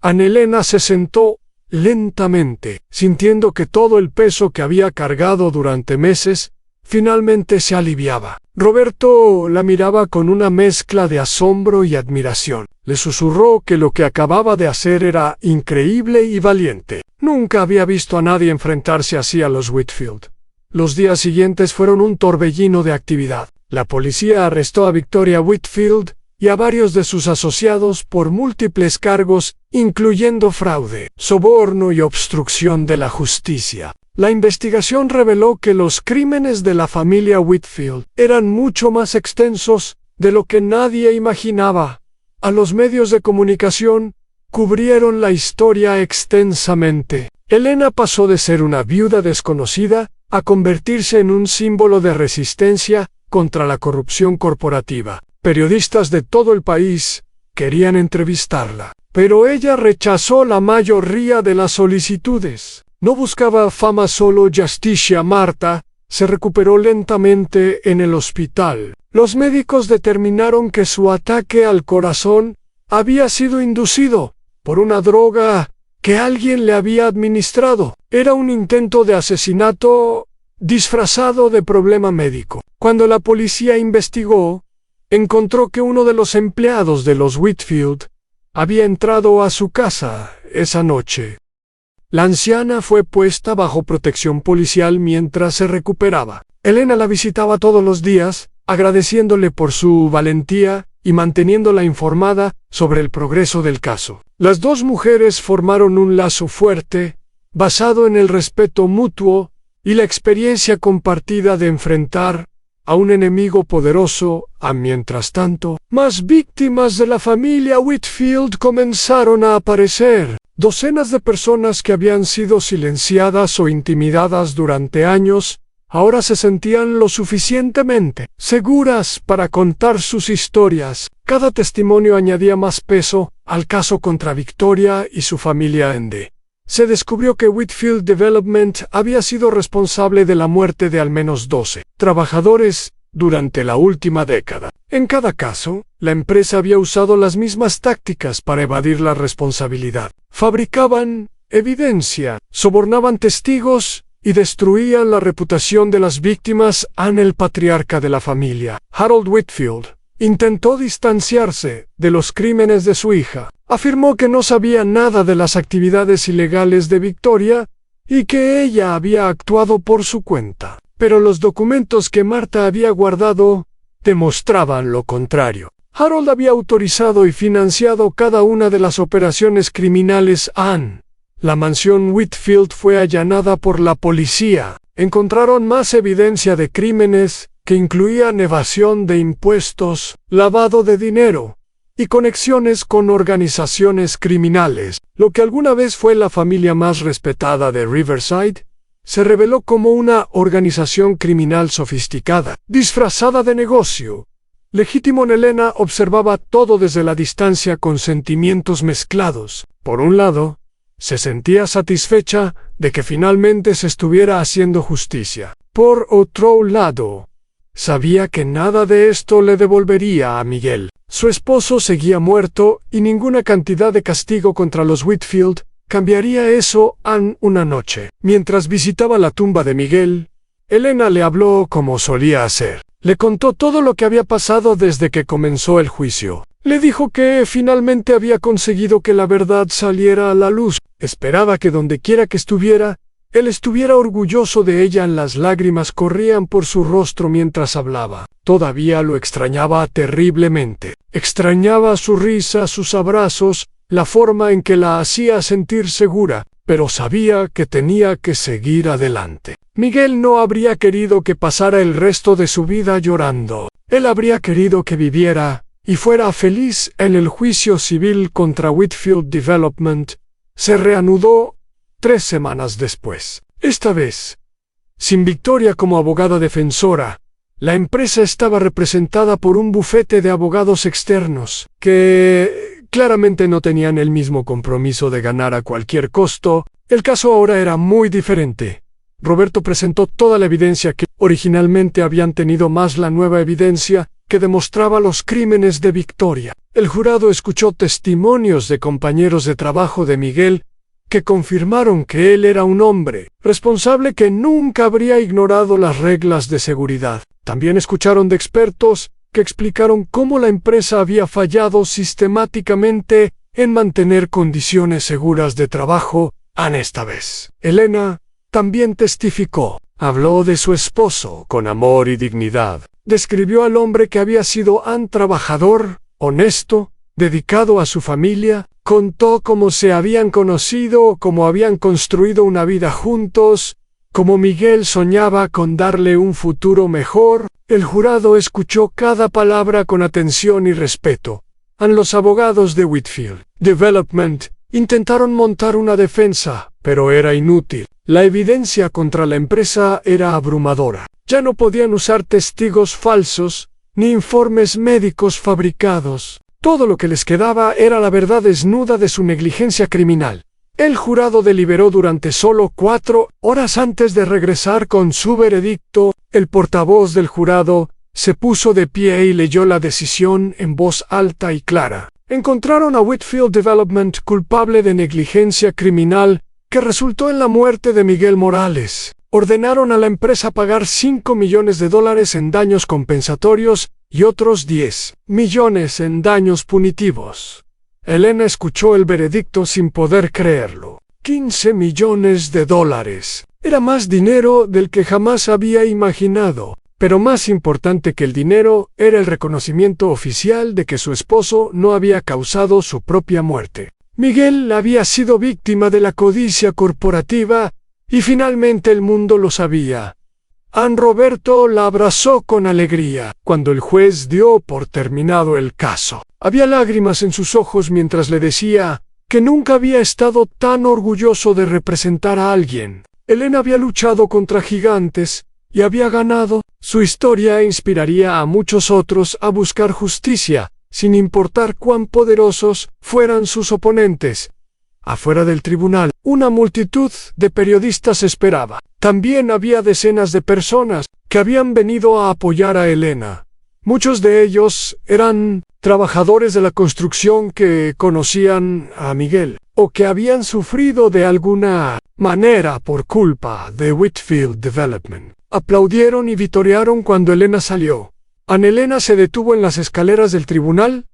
Elena se sentó lentamente, sintiendo que todo el peso que había cargado durante meses finalmente se aliviaba. Roberto la miraba con una mezcla de asombro y admiración. Le susurró que lo que acababa de hacer era increíble y valiente. Nunca había visto a nadie enfrentarse así a los Whitfield. Los días siguientes fueron un torbellino de actividad. La policía arrestó a Victoria Whitfield y a varios de sus asociados por múltiples cargos, incluyendo fraude, soborno y obstrucción de la justicia. La investigación reveló que los crímenes de la familia Whitfield eran mucho más extensos de lo que nadie imaginaba. A los medios de comunicación cubrieron la historia extensamente. Elena pasó de ser una viuda desconocida a convertirse en un símbolo de resistencia contra la corrupción corporativa. Periodistas de todo el país querían entrevistarla, pero ella rechazó la mayoría de las solicitudes. No buscaba fama solo. Justicia Marta se recuperó lentamente en el hospital. Los médicos determinaron que su ataque al corazón había sido inducido por una droga que alguien le había administrado. Era un intento de asesinato disfrazado de problema médico. Cuando la policía investigó, encontró que uno de los empleados de los Whitfield había entrado a su casa esa noche. La anciana fue puesta bajo protección policial mientras se recuperaba. Elena la visitaba todos los días, agradeciéndole por su valentía y manteniéndola informada sobre el progreso del caso. Las dos mujeres formaron un lazo fuerte, basado en el respeto mutuo y la experiencia compartida de enfrentar a un enemigo poderoso. Mientras tanto, más víctimas de la familia Whitfield comenzaron a aparecer. Docenas de personas que habían sido silenciadas o intimidadas durante años, ahora se sentían lo suficientemente seguras para contar sus historias. Cada testimonio añadía más peso al caso contra Victoria y su familia Ende. Se descubrió que Whitfield Development había sido responsable de la muerte de al menos 12 trabajadores durante la última década. En cada caso, la empresa había usado las mismas tácticas para evadir la responsabilidad. Fabricaban evidencia, sobornaban testigos y destruían la reputación de las víctimas. El patriarca de la familia, Harold Whitfield, intentó distanciarse de los crímenes de su hija. Afirmó que no sabía nada de las actividades ilegales de Victoria y que ella había actuado por su cuenta. Pero los documentos que Marta había guardado demostraban lo contrario. Harold había autorizado y financiado cada una de las operaciones criminales. La mansión Whitfield fue allanada por la policía. Encontraron más evidencia de crímenes que incluían evasión de impuestos, lavado de dinero y conexiones con organizaciones criminales. Lo que alguna vez fue la familia más respetada de Riverside se reveló como una organización criminal sofisticada, disfrazada de negocio legítimo. Elena observaba todo desde la distancia con sentimientos mezclados. Por un lado, se sentía satisfecha de que finalmente se estuviera haciendo justicia. Por otro lado, sabía que nada de esto le devolvería a Miguel. Su esposo seguía muerto y ninguna cantidad de castigo contra los Whitfield cambiaría eso. Una noche, mientras visitaba la tumba de Miguel, Elena le habló como solía hacer. Le contó todo lo que había pasado desde que comenzó el juicio. Le dijo que finalmente había conseguido que la verdad saliera a la luz. Esperaba que dondequiera que estuviera, él estuviera orgulloso de ella. Las lágrimas corrían por su rostro mientras hablaba. Todavía lo extrañaba terriblemente. Extrañaba su risa, sus abrazos, la forma en que la hacía sentir segura, pero sabía que tenía que seguir adelante. Miguel no habría querido que pasara el resto de su vida llorando. Él habría querido que viviera y fuera feliz. El juicio civil contra Whitfield Development se reanudó 3 semanas después. Esta vez, sin Victoria como abogada defensora, la empresa estaba representada por un bufete de abogados externos que claramente no tenían el mismo compromiso de ganar a cualquier costo. El caso ahora era muy diferente. Roberto presentó toda la evidencia que originalmente habían tenido, más la nueva evidencia que demostraba los crímenes de Victoria. El jurado escuchó testimonios de compañeros de trabajo de Miguel que confirmaron que él era un hombre responsable que nunca habría ignorado las reglas de seguridad. También escucharon de expertos que explicaron cómo la empresa había fallado sistemáticamente en mantener condiciones seguras de trabajo. Esta vez, Elena también testificó. Habló de su esposo con amor y dignidad. Describió al hombre que había sido un trabajador, honesto, dedicado a su familia. Contó cómo se habían conocido, cómo habían construido una vida juntos Como Miguel soñaba con darle un futuro mejor, el jurado escuchó cada palabra con atención y respeto. Los abogados de Whitfield Development intentaron montar una defensa, pero era inútil. La evidencia contra la empresa era abrumadora. Ya no podían usar testigos falsos, ni informes médicos fabricados. Todo lo que les quedaba era la verdad desnuda de su negligencia criminal. El jurado deliberó durante solo 4 horas antes de regresar con su veredicto. El portavoz del jurado se puso de pie y leyó la decisión en voz alta y clara. Encontraron a Whitfield Development culpable de negligencia criminal que resultó en la muerte de Miguel Morales. Ordenaron a la empresa pagar $5 millones en daños compensatorios y otros 10 millones en daños punitivos. Elena escuchó el veredicto sin poder creerlo. $15 millones. Era más dinero del que jamás había imaginado. Pero más importante que el dinero era el reconocimiento oficial de que su esposo no había causado su propia muerte. Miguel había sido víctima de la codicia corporativa y finalmente el mundo lo sabía. Roberto la abrazó con alegría cuando el juez dio por terminado el caso. Había lágrimas en sus ojos mientras le decía que nunca había estado tan orgulloso de representar a alguien. Elena había luchado contra gigantes y había ganado. Su historia inspiraría a muchos otros a buscar justicia, sin importar cuán poderosos fueran sus oponentes. Afuera del tribunal, una multitud de periodistas esperaba. También había decenas de personas que habían venido a apoyar a Elena. Muchos de ellos eran trabajadores de la construcción que conocían a Miguel, o que habían sufrido de alguna manera por culpa de Whitfield Development. Aplaudieron y vitorearon cuando Elena salió. Elena se detuvo en las escaleras del tribunal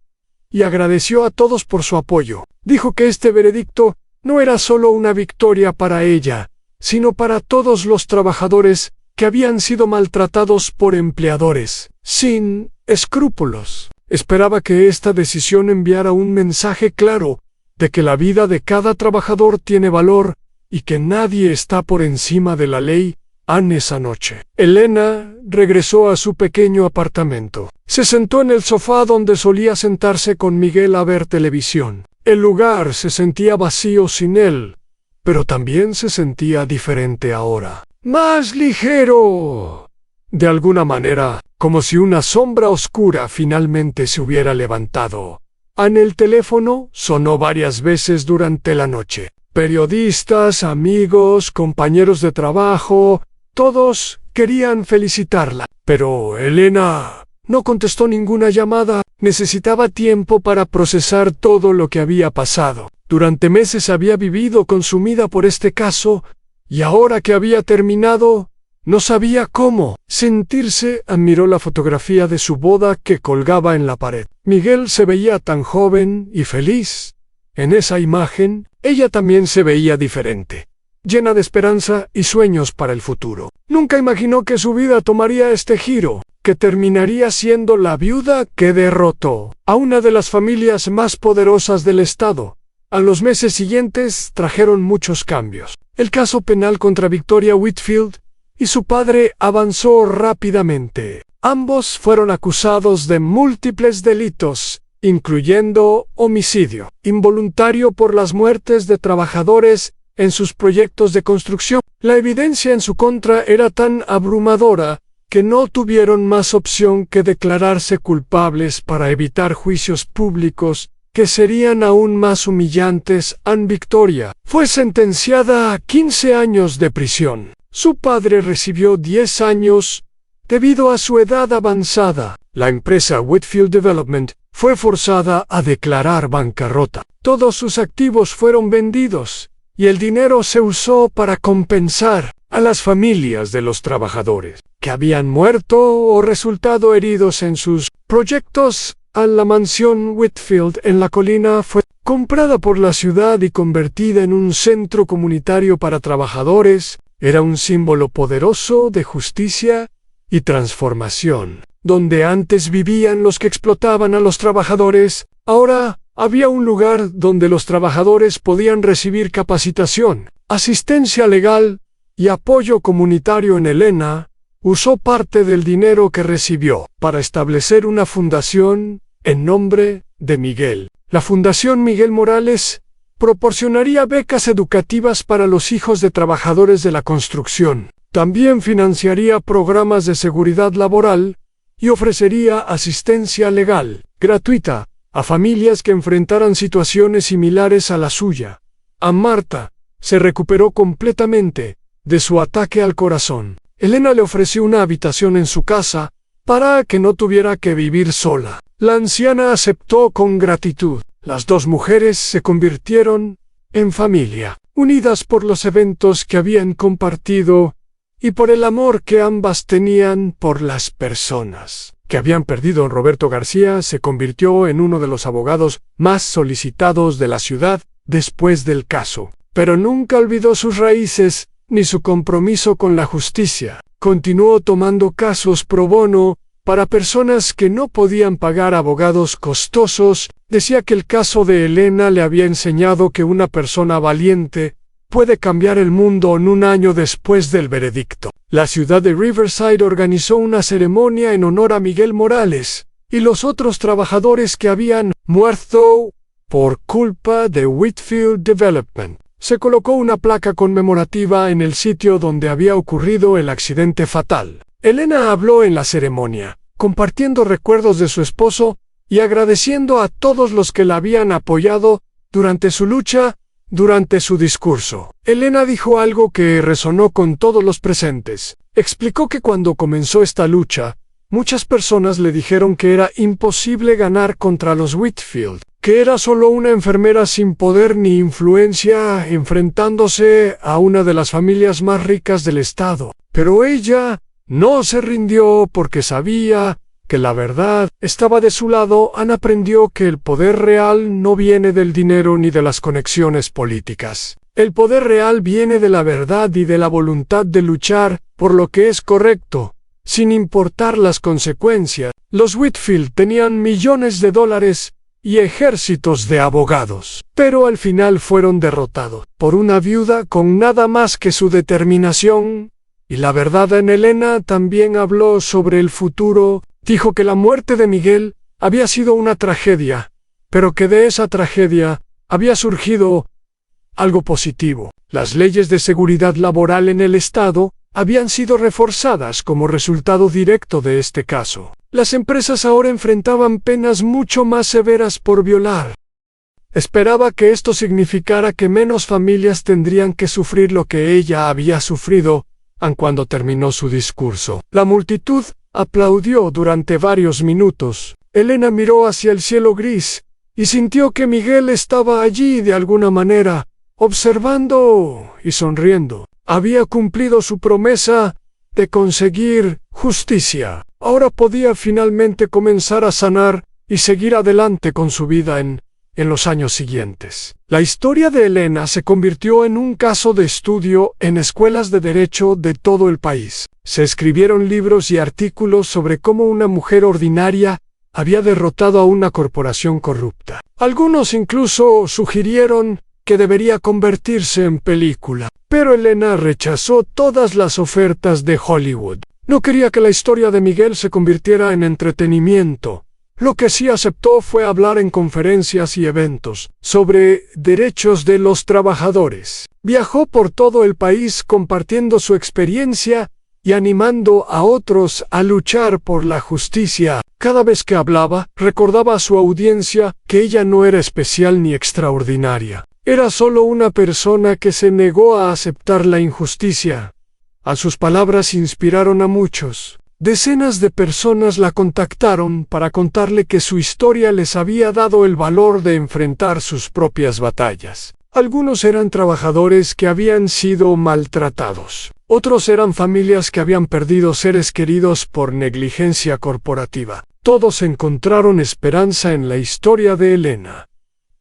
y agradeció a todos por su apoyo. Dijo que este veredicto no era solo una victoria para ella, sino para todos los trabajadores que habían sido maltratados por empleadores sin escrúpulos. Esperaba que esta decisión enviara un mensaje claro de que la vida de cada trabajador tiene valor y que nadie está por encima de la ley. Esa noche, Elena regresó a su pequeño apartamento. Se sentó en el sofá donde solía sentarse con Miguel a ver televisión. El lugar se sentía vacío sin él, pero también se sentía diferente ahora. Más ligero. De alguna manera, como si una sombra oscura finalmente se hubiera levantado. El teléfono sonó varias veces durante la noche. Periodistas, amigos, compañeros de trabajo, todos querían felicitarla. Pero Elena no contestó ninguna llamada. Necesitaba tiempo para procesar todo lo que había pasado. Durante meses había vivido consumida por este caso, y ahora que había terminado, no sabía cómo sentirse. Miró la fotografía de su boda que colgaba en la pared. Miguel se veía tan joven y feliz. En esa imagen, ella también se veía diferente, llena de esperanza y sueños para el futuro. Nunca imaginó que su vida tomaría este giro, que terminaría siendo la viuda que derrotó a una de las familias más poderosas del estado. A los meses siguientes trajeron muchos cambios. El caso penal contra Victoria Whitfield y su padre avanzó rápidamente. Ambos fueron acusados de múltiples delitos, incluyendo homicidio involuntario por las muertes de trabajadores en sus proyectos de construcción. La evidencia en su contra era tan abrumadora que no tuvieron más opción que declararse culpables para evitar juicios públicos que serían aún más humillantes. Victoria fue sentenciada a 15 años de prisión. Su padre recibió 10 años debido a su edad avanzada. La empresa Whitfield Development fue forzada a declarar bancarrota. Todos sus activos fueron vendidos y el dinero se usó para compensar a las familias de los trabajadores que habían muerto o resultado heridos en sus proyectos. La mansión Whitfield en la colina fue comprada por la ciudad y convertida en un centro comunitario para trabajadores. Era un símbolo poderoso de justicia y transformación. Donde antes vivían los que explotaban a los trabajadores, ahora había un lugar donde los trabajadores podían recibir capacitación, asistencia legal y apoyo comunitario en Elena, usó parte del dinero que recibió para establecer una fundación en nombre de Miguel. La Fundación Miguel Morales proporcionaría becas educativas para los hijos de trabajadores de la construcción. También financiaría programas de seguridad laboral y ofrecería asistencia legal gratuita a familias que enfrentaran situaciones similares a la suya. A Marta se recuperó completamente de su ataque al corazón. Elena le ofreció una habitación en su casa para que no tuviera que vivir sola. La anciana aceptó con gratitud. Las dos mujeres se convirtieron en familia, unidas por los eventos que habían compartido y por el amor que ambas tenían por las personas que habían perdido. Roberto García se convirtió en uno de los abogados más solicitados de la ciudad después del caso, pero nunca olvidó sus raíces ni su compromiso con la justicia. Continuó tomando casos pro bono para personas que no podían pagar abogados costosos. Decía que el caso de Elena le había enseñado que una persona valiente puede cambiar el mundo en un año después del veredicto. La ciudad de Riverside organizó una ceremonia en honor a Miguel Morales y los otros trabajadores que habían muerto por culpa de Whitfield Development. Se colocó una placa conmemorativa en el sitio donde había ocurrido el accidente fatal. Elena habló en la ceremonia, compartiendo recuerdos de su esposo y agradeciendo a todos los que la habían apoyado durante su lucha. Durante su discurso, Elena dijo algo que resonó con todos los presentes. Explicó que cuando comenzó esta lucha, muchas personas le dijeron que era imposible ganar contra los Whitfield, que era solo una enfermera sin poder ni influencia enfrentándose a una de las familias más ricas del estado. Pero ella no se rindió porque sabía que la verdad estaba de su lado. Ana aprendió que el poder real no viene del dinero ni de las conexiones políticas. El poder real viene de la verdad y de la voluntad de luchar por lo que es correcto, sin importar las consecuencias. Los Whitfield tenían millones de dólares y ejércitos de abogados, pero al final fueron derrotados por una viuda con nada más que su determinación y la verdad. En Elena también habló sobre el futuro. Dijo que la muerte de Miguel había sido una tragedia, pero que de esa tragedia había surgido algo positivo. Las leyes de seguridad laboral en el estado habían sido reforzadas como resultado directo de este caso. Las empresas ahora enfrentaban penas mucho más severas por violar. Esperaba que esto significara que menos familias tendrían que sufrir lo que ella había sufrido. Cuando terminó su discurso, la multitud aplaudió durante varios minutos. Elena miró hacia el cielo gris y sintió que Miguel estaba allí de alguna manera, observando y sonriendo. Había cumplido su promesa de conseguir justicia. Ahora podía finalmente comenzar a sanar y seguir adelante con su vida en los años siguientes. La historia de Elena se convirtió en un caso de estudio en escuelas de derecho de todo el país. Se escribieron libros y artículos sobre cómo una mujer ordinaria había derrotado a una corporación corrupta. Algunos incluso sugirieron que debería convertirse en película, pero Elena rechazó todas las ofertas de Hollywood. No quería que la historia de Miguel se convirtiera en entretenimiento. Lo que sí aceptó fue hablar en conferencias y eventos sobre derechos de los trabajadores. Viajó por todo el país compartiendo su experiencia y animando a otros a luchar por la justicia. Cada vez que hablaba, recordaba a su audiencia que ella no era especial ni extraordinaria. Era solo una persona que se negó a aceptar la injusticia. Sus palabras inspiraron a muchos. Decenas de personas la contactaron para contarle que su historia les había dado el valor de enfrentar sus propias batallas. Algunos eran trabajadores que habían sido maltratados. Otros eran familias que habían perdido seres queridos por negligencia corporativa. Todos encontraron esperanza en la historia de Elena.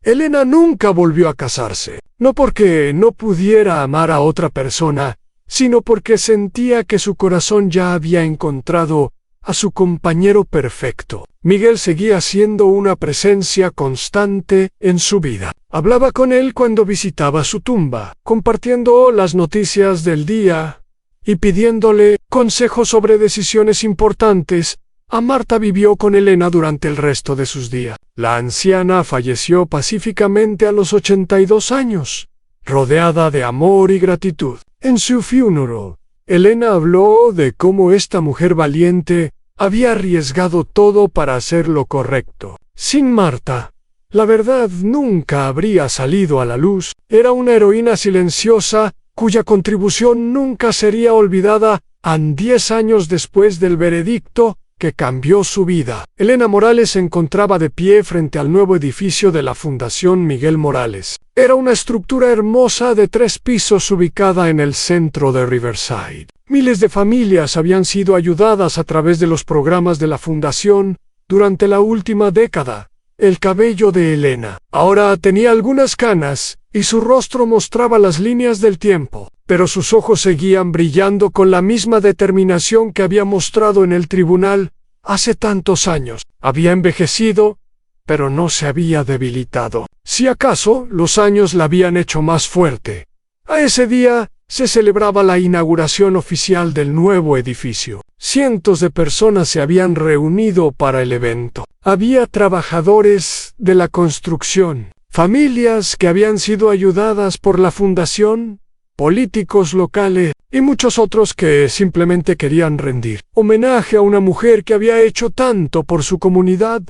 Elena nunca volvió a casarse, no porque no pudiera amar a otra persona, sino porque sentía que su corazón ya había encontrado a su compañero perfecto. Miguel seguía siendo una presencia constante en su vida. Hablaba con él cuando visitaba su tumba, compartiendo las noticias del día y pidiéndole consejos sobre decisiones importantes. A Marta vivió con Elena durante el resto de sus días. La anciana falleció pacíficamente a los 82 años, rodeada de amor y gratitud. En su funeral, Elena habló de cómo esta mujer valiente había arriesgado todo para hacer lo correcto. Sin Marta, la verdad nunca habría salido a la luz. Era una heroína silenciosa cuya contribución nunca sería olvidada, 10 años después del veredicto que cambió su vida. Elena Morales se encontraba de pie frente al nuevo edificio de la Fundación Miguel Morales. Era una estructura hermosa de 3 pisos ubicada en el centro de Riverside. Miles de familias habían sido ayudadas a través de los programas de la Fundación durante la última década. El cabello de Elena ahora tenía algunas canas y su rostro mostraba las líneas del tiempo, pero sus ojos seguían brillando con la misma determinación que había mostrado en el tribunal hace tantos años. Había envejecido, pero no se había debilitado. Si acaso, los años la habían hecho más fuerte. A ese día se celebraba la inauguración oficial del nuevo edificio. Cientos de personas se habían reunido para el evento. Había trabajadores de la construcción, familias que habían sido ayudadas por la fundación, políticos locales y muchos otros que simplemente querían rendir homenaje a una mujer que había hecho tanto por su comunidad.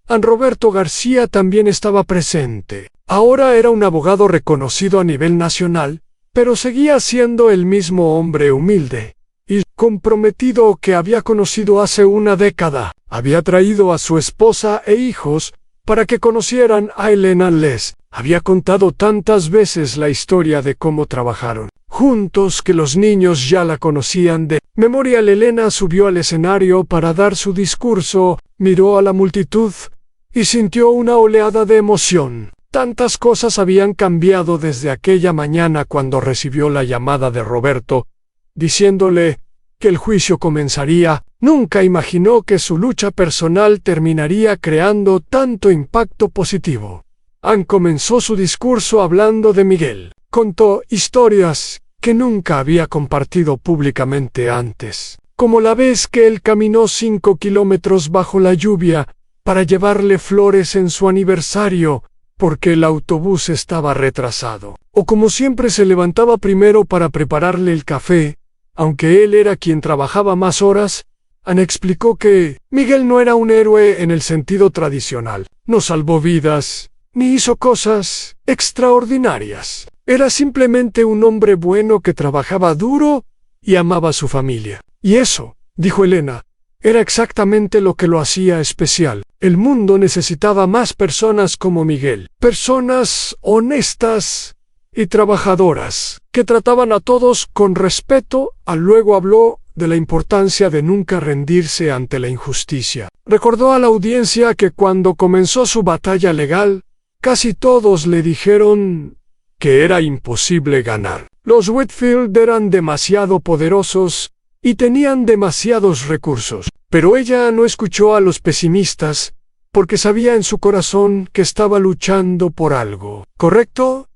Roberto García también estaba presente. Ahora era un abogado reconocido a nivel nacional, pero seguía siendo el mismo hombre humilde y comprometido que había conocido hace una década. Había traído a su esposa e hijos para que conocieran a Elena. Les había contado tantas veces la historia de cómo trabajaron juntos que los niños ya la conocían de memoria. Elena subió al escenario para dar su discurso, miró a la multitud y sintió una oleada de emoción. Tantas cosas habían cambiado desde aquella mañana cuando recibió la llamada de Roberto, diciéndole que el juicio comenzaría. Nunca imaginó que su lucha personal terminaría creando tanto impacto positivo. Comenzó su discurso hablando de Miguel. Contó historias que nunca había compartido públicamente antes, como la vez que él caminó 5 kilómetros bajo la lluvia para llevarle flores en su aniversario, porque el autobús estaba retrasado. O como siempre se levantaba primero para prepararle el café, aunque él era quien trabajaba más horas. Explicó que Miguel no era un héroe en el sentido tradicional. No salvó vidas, ni hizo cosas extraordinarias. Era simplemente un hombre bueno que trabajaba duro y amaba a su familia. Y eso, dijo Elena, era exactamente lo que lo hacía especial. El mundo necesitaba más personas como Miguel. Personas honestas y trabajadoras, que trataban a todos con respeto. Luego habló de la importancia de nunca rendirse ante la injusticia. Recordó a la audiencia que cuando comenzó su batalla legal, casi todos le dijeron que era imposible ganar. Los Whitfield eran demasiado poderosos y tenían demasiados recursos. Pero ella no escuchó a los pesimistas, porque sabía en su corazón que estaba luchando por algo. ¿Correcto?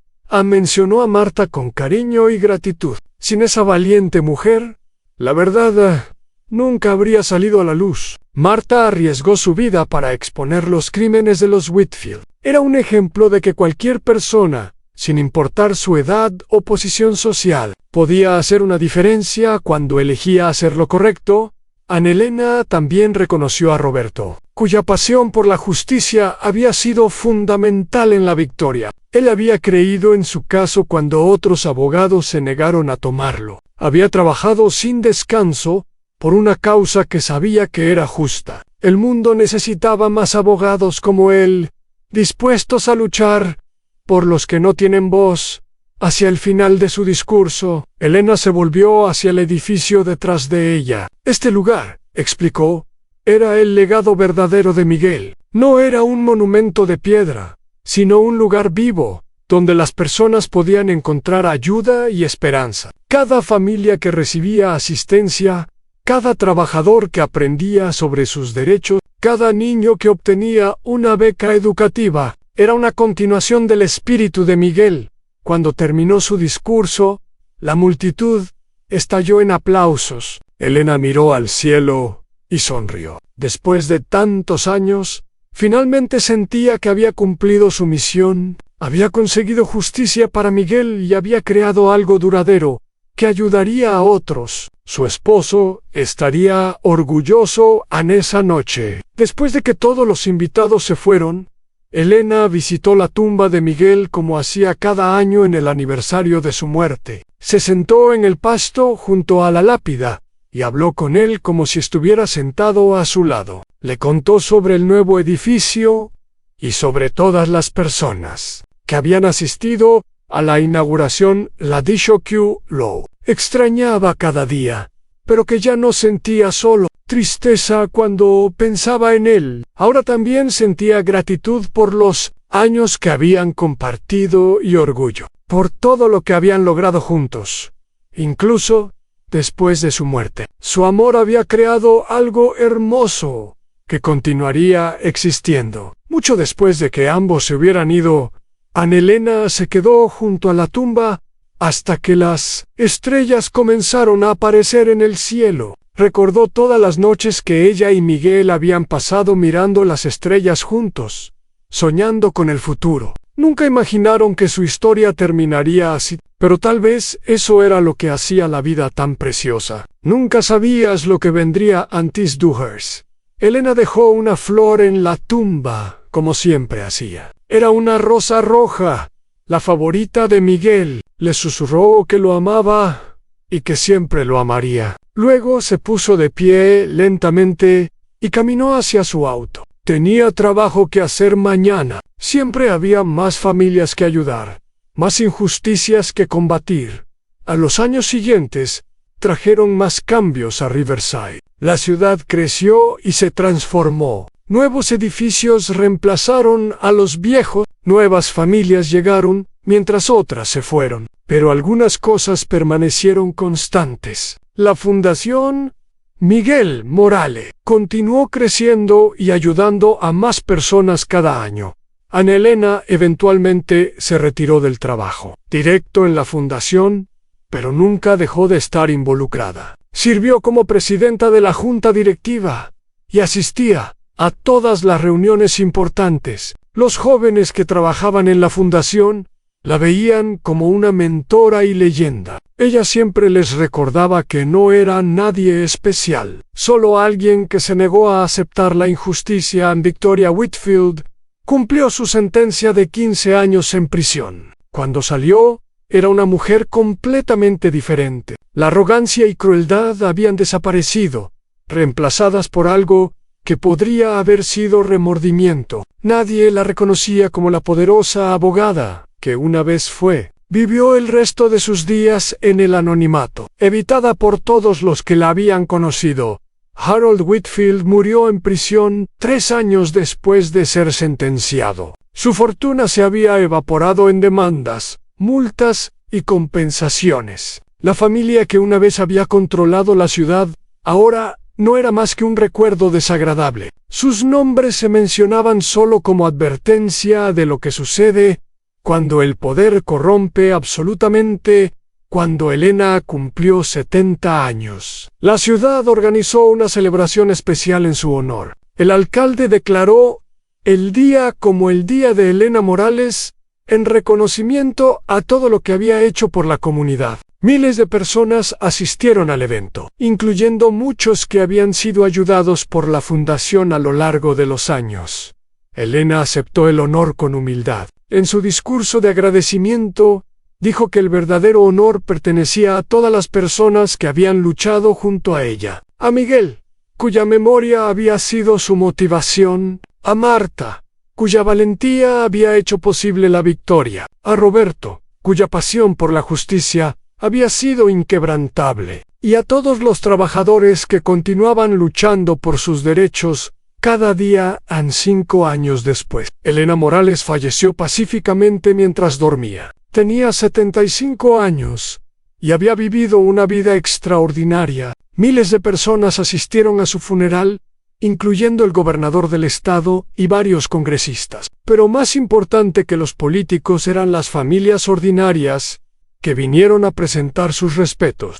Mencionó a Marta con cariño y gratitud. Sin esa valiente mujer, la verdad nunca habría salido a la luz. Marta arriesgó su vida para exponer los crímenes de los Whitfield. Era un ejemplo de que cualquier persona, sin importar su edad o posición social, podía hacer una diferencia cuando elegía hacer lo correcto. Elena también reconoció a Roberto, cuya pasión por la justicia había sido fundamental en la victoria. Él había creído en su caso cuando otros abogados se negaron a tomarlo. Había trabajado sin descanso por una causa que sabía que era justa. El mundo necesitaba más abogados como él, dispuestos a luchar por los que no tienen voz. Hacia el final de su discurso, Elena se volvió hacia el edificio detrás de ella. Este lugar, explicó, era el legado verdadero de Miguel. No era un monumento de piedra, sino un lugar vivo, donde las personas podían encontrar ayuda y esperanza. Cada familia que recibía asistencia, Cada trabajador que aprendía sobre sus derechos, cada niño que obtenía una beca educativa, era una continuación del espíritu de Miguel. Cuando terminó su discurso, la multitud estalló en aplausos. Elena miró al cielo y sonrió. Después de tantos años, finalmente sentía que había cumplido su misión, había conseguido justicia para Miguel y había creado algo duradero que ayudaría a otros. Su esposo estaría orgulloso en esa noche. Después de que todos los invitados se fueron, Elena visitó la tumba de Miguel como hacía cada año en el aniversario de su muerte. Se sentó en el pasto junto a la lápida y habló con él como si estuviera sentado a su lado. Le contó sobre el nuevo edificio y sobre todas las personas que habían asistido a la inauguración la Dishokyu Low. Extrañaba cada día, pero que ya no sentía solo tristeza cuando pensaba en él. Ahora también sentía gratitud por los años que habían compartido y orgullo por todo lo que habían logrado juntos, incluso después de su muerte. Su amor había creado algo hermoso que continuaría existiendo. Mucho después de que ambos se hubieran ido, Elena se quedó junto a la tumba hasta que las estrellas comenzaron a aparecer en el cielo. Recordó todas las noches que ella y Miguel habían pasado mirando las estrellas juntos, soñando con el futuro. Nunca imaginaron que su historia terminaría así, pero tal vez eso era lo que hacía la vida tan preciosa. Nunca sabías lo que vendría antes de Duhers. Elena dejó una flor en la tumba, como siempre hacía. Era una rosa roja, la favorita de Miguel. Le susurró que lo amaba y que siempre lo amaría. Luego se puso de pie lentamente y caminó hacia su auto. Tenía trabajo que hacer mañana. Siempre había más familias que ayudar, más injusticias que combatir. A los años siguientes, trajeron más cambios a Riverside. La ciudad creció y se transformó. Nuevos edificios reemplazaron a los viejos, nuevas familias llegaron, mientras otras se fueron. Pero algunas cosas permanecieron constantes. La Fundación Miguel Morales continuó creciendo y ayudando a más personas cada año. Ana Elena eventualmente se retiró del trabajo directo en la fundación, pero nunca dejó de estar involucrada. Sirvió como presidenta de la junta directiva y asistía a todas las reuniones importantes. Los jóvenes que trabajaban en la fundación la veían como una mentora y leyenda. Ella siempre les recordaba que no era nadie especial, solo alguien que se negó a aceptar la injusticia. Victoria Whitfield cumplió su sentencia de 15 años en prisión. Cuando salió, era una mujer completamente diferente. La arrogancia y crueldad habían desaparecido, reemplazadas por algo que podría haber sido remordimiento. Nadie la reconocía como la poderosa abogada que una vez fue. Vivió el resto de sus días en el anonimato, evitada por todos los que la habían conocido. Harold Whitfield murió en prisión 3 años después de ser sentenciado. Su fortuna se había evaporado en demandas, multas y compensaciones. La familia que una vez había controlado la ciudad, ahora no era más que un recuerdo desagradable. Sus nombres se mencionaban solo como advertencia de lo que sucede cuando el poder corrompe absolutamente. Cuando Elena cumplió 70 años, la ciudad organizó una celebración especial en su honor. El alcalde declaró el día como el Día de Elena Morales en reconocimiento a todo lo que había hecho por la comunidad. Miles de personas asistieron al evento, incluyendo muchos que habían sido ayudados por la fundación a lo largo de los años. Elena aceptó el honor con humildad. En su discurso de agradecimiento, dijo que el verdadero honor pertenecía a todas las personas que habían luchado junto a ella. A Miguel, cuya memoria había sido su motivación. A Marta, cuya valentía había hecho posible la victoria. A Roberto, cuya pasión por la justicia había sido inquebrantable. Y a todos los trabajadores que continuaban luchando por sus derechos cada día. 5 años después, Elena Morales falleció pacíficamente mientras dormía. Tenía 75 años y había vivido una vida extraordinaria. Miles de personas asistieron a su funeral, incluyendo el gobernador del estado y varios congresistas. Pero más importante que los políticos eran las familias ordinarias, que vinieron a presentar sus respetos.